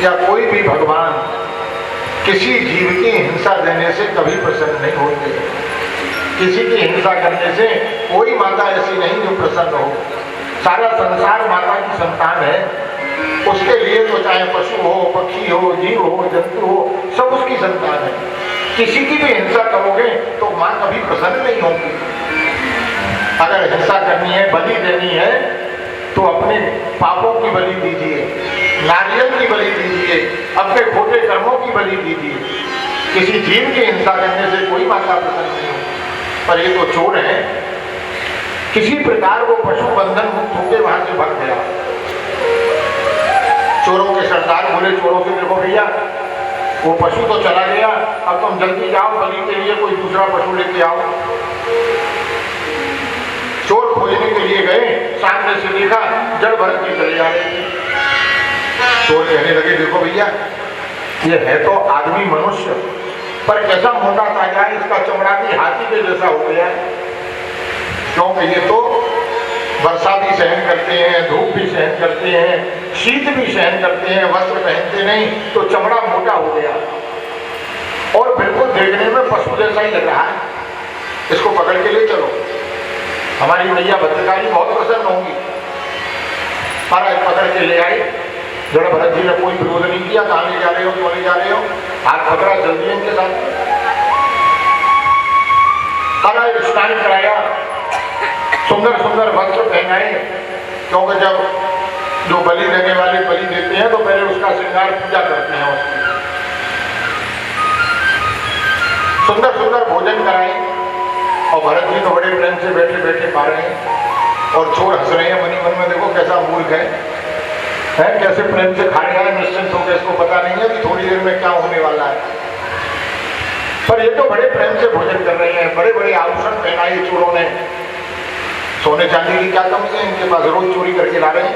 A: या कोई भी भगवान किसी जीव की हिंसा देने से कभी प्रसन्न नहीं होते। किसी की हिंसा करने से कोई माता ऐसी नहीं जो प्रसन्न हो। सारा संसार माता की संतान है, उसके लिए तो चाहे पशु हो, पक्षी हो, जीव हो, जंतु हो, सब उसकी संतान है। किसी की भी हिंसा करोगे तो माँ कभी प्रसन्न नहीं होगी। अगर हिंसा करनी है, बलि देनी है, तो अपने पापों की बलि दीजिए, नारियल की बलि दीजिए, अपने खोटे कर्मों की बलि दीजिए। किसी जीव की हिंसा करने से कोई माता प्रसन्न नहीं होगी। पर ये तो चोर है, किसी प्रकार वो पशु बंधन मुक्त होकर वहां से भाग गया। चोरों के सरदार बोले चोरों से, देखो भैया वो पशु तो चला गया, अब तुम जल्दी जाओ, बलि के लिए कोई दूसरा पशु लेके आओ। चोर खोजने के लिए गए, सामने से देखा जड़ भरत जी चले जा रहे थे। चोर कहने लगे, देखो भैया ये है तो आदमी मनुष्य, पर कैसा मोटा ताजा है, इसका चमड़ा भी हाथी के जैसा हो गया है। क्योंकि ये तो वर्षा भी सहन करते हैं, धूप भी सहन करते हैं, शीत भी सहन करते हैं, वस्त्र पहनते नहीं, तो चमड़ा मोटा हो गया और बिल्कुल देखने में पशु जैसा ही लग रहा है। इसको पकड़ के ले चलो, हमारी मैया भद्रकाली बहुत प्रसन्न होंगी। महाराज पकड़ के ले आए। जड़ भरत जी ने कोई विरोध नहीं किया, कहाँ ले जा रहे हो, क्यों ले जा रहे हो, हाथ पकड़ा, चल दिए इनके साथ। महाराज स्नान कराया, सुंदर सुंदर वस्त्र पहनाए, क्योंकि जब जो बलि देने वाले बलि देते हैं तो पहले उसका श्रृंगार पूजा करते हैं उसकी। सुंदर सुंदर भोजन कराए और भरत जी तो बड़े प्रेम से बैठे बैठे पा रहे हैं और चोर हंस रहे हैं मनी मन में, देखो कैसा मूर्ख है, कैसे प्रेम से खा रहा है, निश्चिंत होकर, इसको पता नहीं है कि थोड़ी देर में क्या होने वाला है। पर ये तो बड़े प्रेम से भोजन कर रहे हैं, बड़े बड़े आभूषण पहनाए चोरों ने। सोने चांदी की क्या कमी है इनके पास, रोज चोरी करके ला रहे हैं।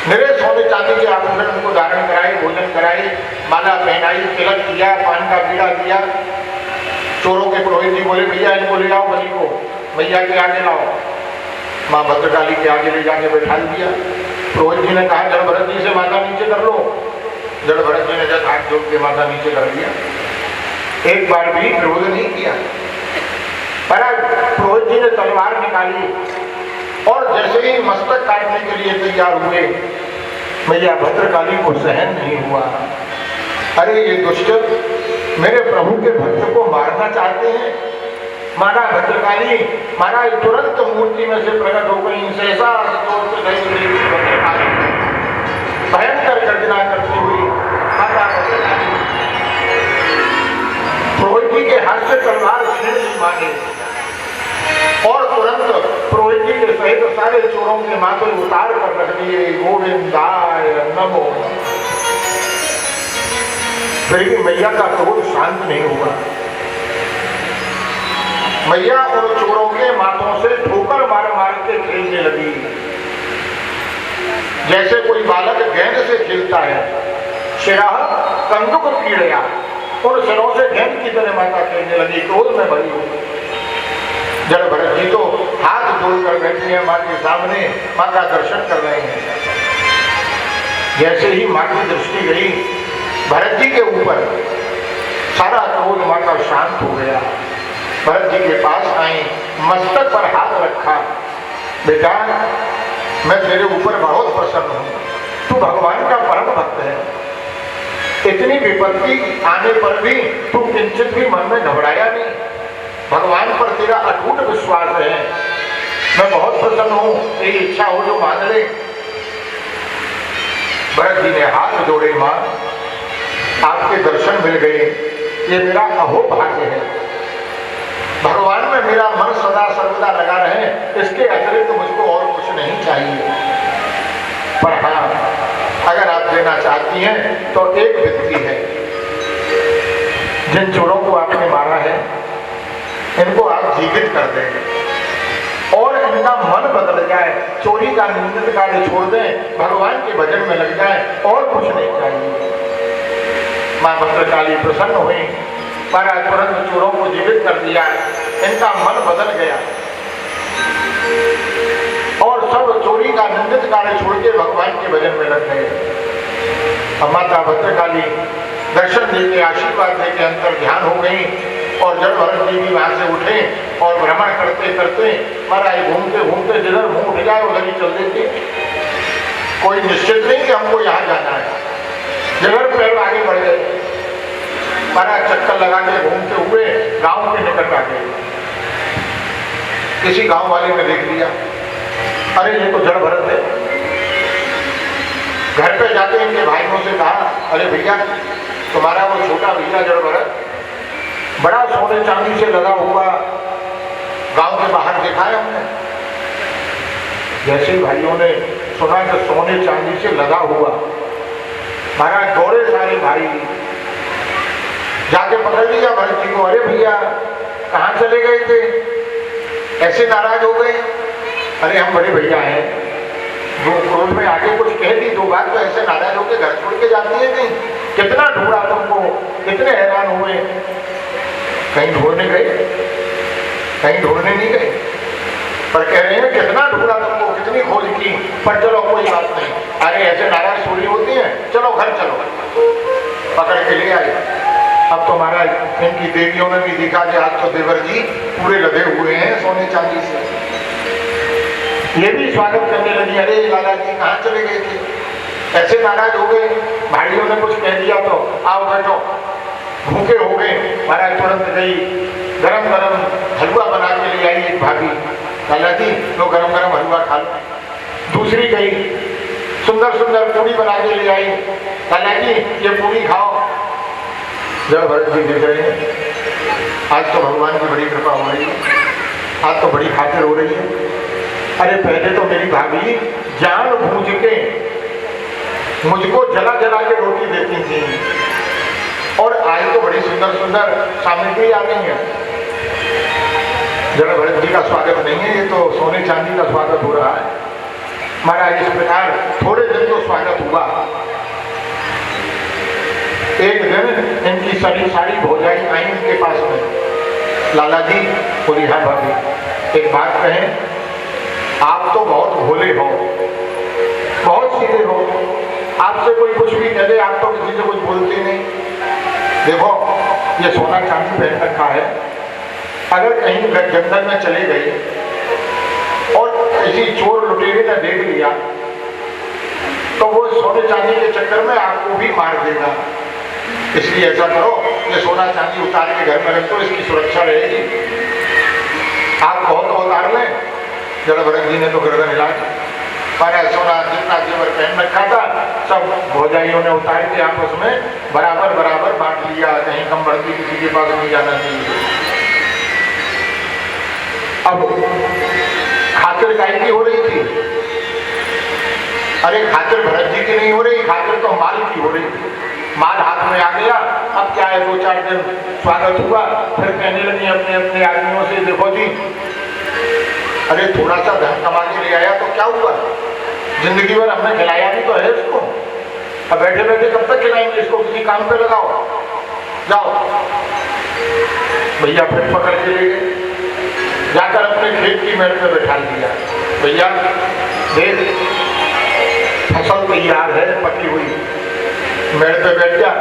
A: मेरे सोने चांदी के आभूषण उनको धारण कराए, भोजन कराए, माला पहनाई, तिलक किया, पान का बीड़ा दिया। चोरों के पुरोहित जी बोले, भैया इनको ले आओ बलि को, मैया के आगे लाओ। माँ भद्रकाली के आगे ले जाके बैठा दिया। पुरोहित जी ने कहा जड़ भरत जी से माथा नीचे कर लो। जड़ भरत जी ने जब हाथ जोड़ के माथा नीचे कर लिया, एक बार भी विरोध नहीं किया। पुरोहित जी ने तलवार निकाली और जैसे ही मस्तक काटने के लिए तैयार हुए, मैया भद्रकाली को सहन नहीं हुआ। अरे ये दुष्ट मेरे प्रभु के भक्त को मारना चाहते हैं। माना भद्रकाली, माना तुरंत मूर्ति में से प्रकट हो गई। भयंकर गर्जना करती हुई माता भद्रकाली पुरोहित जी के हाथ से तलवार छीन ली माने और तुरंत पुरोहित जी के सहित सारे चोरों के माथे उतार कर रख दिए। गोविंदाय नमो। फिर भी मैया का क्रोध शांत नहीं हुआ। मैया उन चोरों के माथों से ठोकर मार मार के खेलने लगी, जैसे कोई बालक गेंद से खेलता है। शिराह कंदुक पीड़या, उन सिरों से गेंद की तरह माता खेलने लगी, क्रोध में भरी हुई। जड़ भरत जी तो हाथ जोड़कर बैठे हैं माँ के सामने, माँ का दर्शन कर रहे हैं। जैसे ही माँ की दृष्टि गई भरत जी के ऊपर, सारा क्रोध माँ का शांत हो गया। भरत जी के पास आई, मस्तक पर हाथ रखा, बेटा मैं तेरे ऊपर बहुत प्रसन्न हूँ, तू भगवान का परम भक्त है। इतनी विपत्ति आने पर भी तू किंचित भी मन में घबराया नहीं। भगवान पर तेरा अटूट विश्वास है। मैं बहुत प्रसन्न हूँ, तेरी इच्छा हो जो मान ले। भरत जी ने हाथ जोड़े, माँ आपके दर्शन मिल गए, ये मेरा अहो भाग्य है। भगवान में मेरा मन सदा सर्वदा लगा रहे, इसके अतिरिक्त तो मुझको और कुछ नहीं चाहिए। पर हाँ, अगर आप देना चाहती हैं तो एक विधि है। जिन चोरों को आपने मारा है इनको आप जीवित कर देंगे और इनका मन बदल जाए, चोरी का निंदित कार्य छोड़ दें, भगवान के भजन में लग जाए, और कुछ नहीं चाहिए। माँ भद्रकाली प्रसन्न हुई, महाराज तुरंत चोरों को जीवित कर दिया, इनका मन बदल गया। और सब चोरी का निंदित कार्य छोड़ के भगवान के भजन में लग गए। अब माता भद्रकाली दर्शन देके आशीर्वाद देके अंतर ध्यान हो गई और जड़ भरत जी भी वहां से उठे और भ्रमण करते करते महाराज घूमते घूमते जिधर मुंह उठ जाए उधर ही चल देते। कोई निश्चित नहीं कि हमको यहाँ जाना है, जिधर पैर आगे बढ़ गए। महाराज चक्कर लगा के घूमते हुए गांव के निकट आ गए। किसी गांव वाले ने देख लिया, अरे ये तो जड़ भरत है। घर पे जाके इनके भाइयों से कहा, अरे भैया तुम्हारा वो छोटा भैया जड़ भरत बड़ा सोने चांदी से लगा हुआ गांव के बाहर देखा है हमने। जैसे भाइयों ने सुना कि सोने चांदी से लगा हुआ, महाराज दौड़े सारे भाई, जाके पकड़ लिया भरत जी को। अरे भैया कहाँ चले गए थे, ऐसे नाराज हो गए? अरे हम बड़े भैया हैं, वो क्रोध में आगे कुछ कह दी, दो बात तो ऐसे नाराज होकर घर छोड़ के जाती है नहीं। कितना ढूंढा तुमको, कितने हैरान हुए, कहीं ढूंढने गए? कहीं ढूंढने नहीं गए, पर कह रहे हैं कितना ढूंढा तुमको, कितनी खोज की, पर चलो कोई बात नहीं। अरे ऐसे नाराज थोड़ी होती है, चलो घर चलो। पकड़ के ले आए। अब तो महाराज इनकी देवियों ने भी देखा कि आज तो देवर जी पूरे लदे हुए हैं सोने चांदी से। ये भी स्वागत करने लगी, अरे लाला जी कहाँ चले गए थे, ऐसे नाराज हो गए। भाइयों ने कुछ कह दिया तो आओ बैठो, भूखे हो गए। महाराज तुरंत गई, गरम गरम हलवा बना के ले आई एक भाभी, लाला जी लो गरम गरम हलवा खा लो। दूसरी गई, सुंदर सुंदर पूरी बना के ले आई, लाला जी ये पूरी खाओ। जड़ भरत जी देख रहे हैं, आज तो भगवान की बड़ी कृपा हो रही है, आज तो बड़ी खातिर हो रही है। अरे पहले तो मेरी भाभी जान बूझ के मुझको जला जला के रोटी देती थी, और आज तो बड़ी सुंदर सुंदर सामग्री आ गई है। जरा भरत जी का स्वागत नहीं है, ये तो सोने चांदी का स्वागत हो रहा है। महाराज इस प्रकार थोड़े दिन तो स्वागत हुआ। एक दिन इनकी सारी भौजाई आई इनके पास में, लाला जी बोली हाँ भाभी एक बात कहें, आप तो बहुत भोले हो, बहुत सीधे हो, आपसे कोई कुछ भी कह दे आप तो किसी से कुछ बोलते नहीं। देखो ये सोना चांदी पहन रखा है, अगर कहीं जंगल में चले गए और किसी चोर लुटेरे ने देख लिया तो वो सोने चांदी के चक्कर में आपको भी मार देगा। इसलिए ऐसा करो, ये सोना चांदी उतार के घर में रखो, इसकी सुरक्षा रहेगी। आप बहुत उतार लें। जड़ भरत जी ने तो गर्दन हिला दी, पर सोना जितना जेवर पहन रखा था सब भौजाइयों ने उतार के आपस में बराबर बराबर बांट लिया, कहीं कम बढ़ती किसी के पास नहीं जाना चाहिए। अब खातिर गाय की हो रही थी, अरे खातिर भरत जी की नहीं हो रही, खातिर तो माल की हो रही थी। माल हाथ में आ गया, अब क्या है 2-4 दिन स्वागत हुआ, फिर कहने लगी अपने अपने आदमियों से, देखो जी अरे थोड़ा सा धन कमा के ले आया तो क्या हुआ, जिंदगी भर हमने खिलाया भी तो है इसको, अब बैठे बैठे कब तक खिलाएंगे इसको, किसी काम पे लगाओ, जाओ। भैया फिर पकड़ के ले गए, जाकर अपने खेत की मेड़ पे बैठा दिया। भैया देख फसल तैयार है, पकी हुई, मेड़ पे बैठ जा,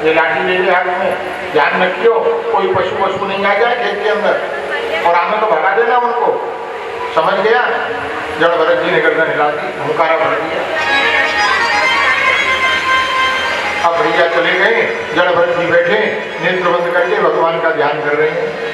A: ये लाठी ले ले हाथ में, ध्यान रखियो कोई पशु पशु नहीं आ जाए खेत के अंदर, और आने तो भगा देना उनको, समझ गया। जड़ भरत जी ने गर्दन हिला दी, हुंकारा भर दिया। अब भैया चले गए, जड़ भरत जी बैठे नेत्र बंद करके भगवान का ध्यान कर रहे हैं।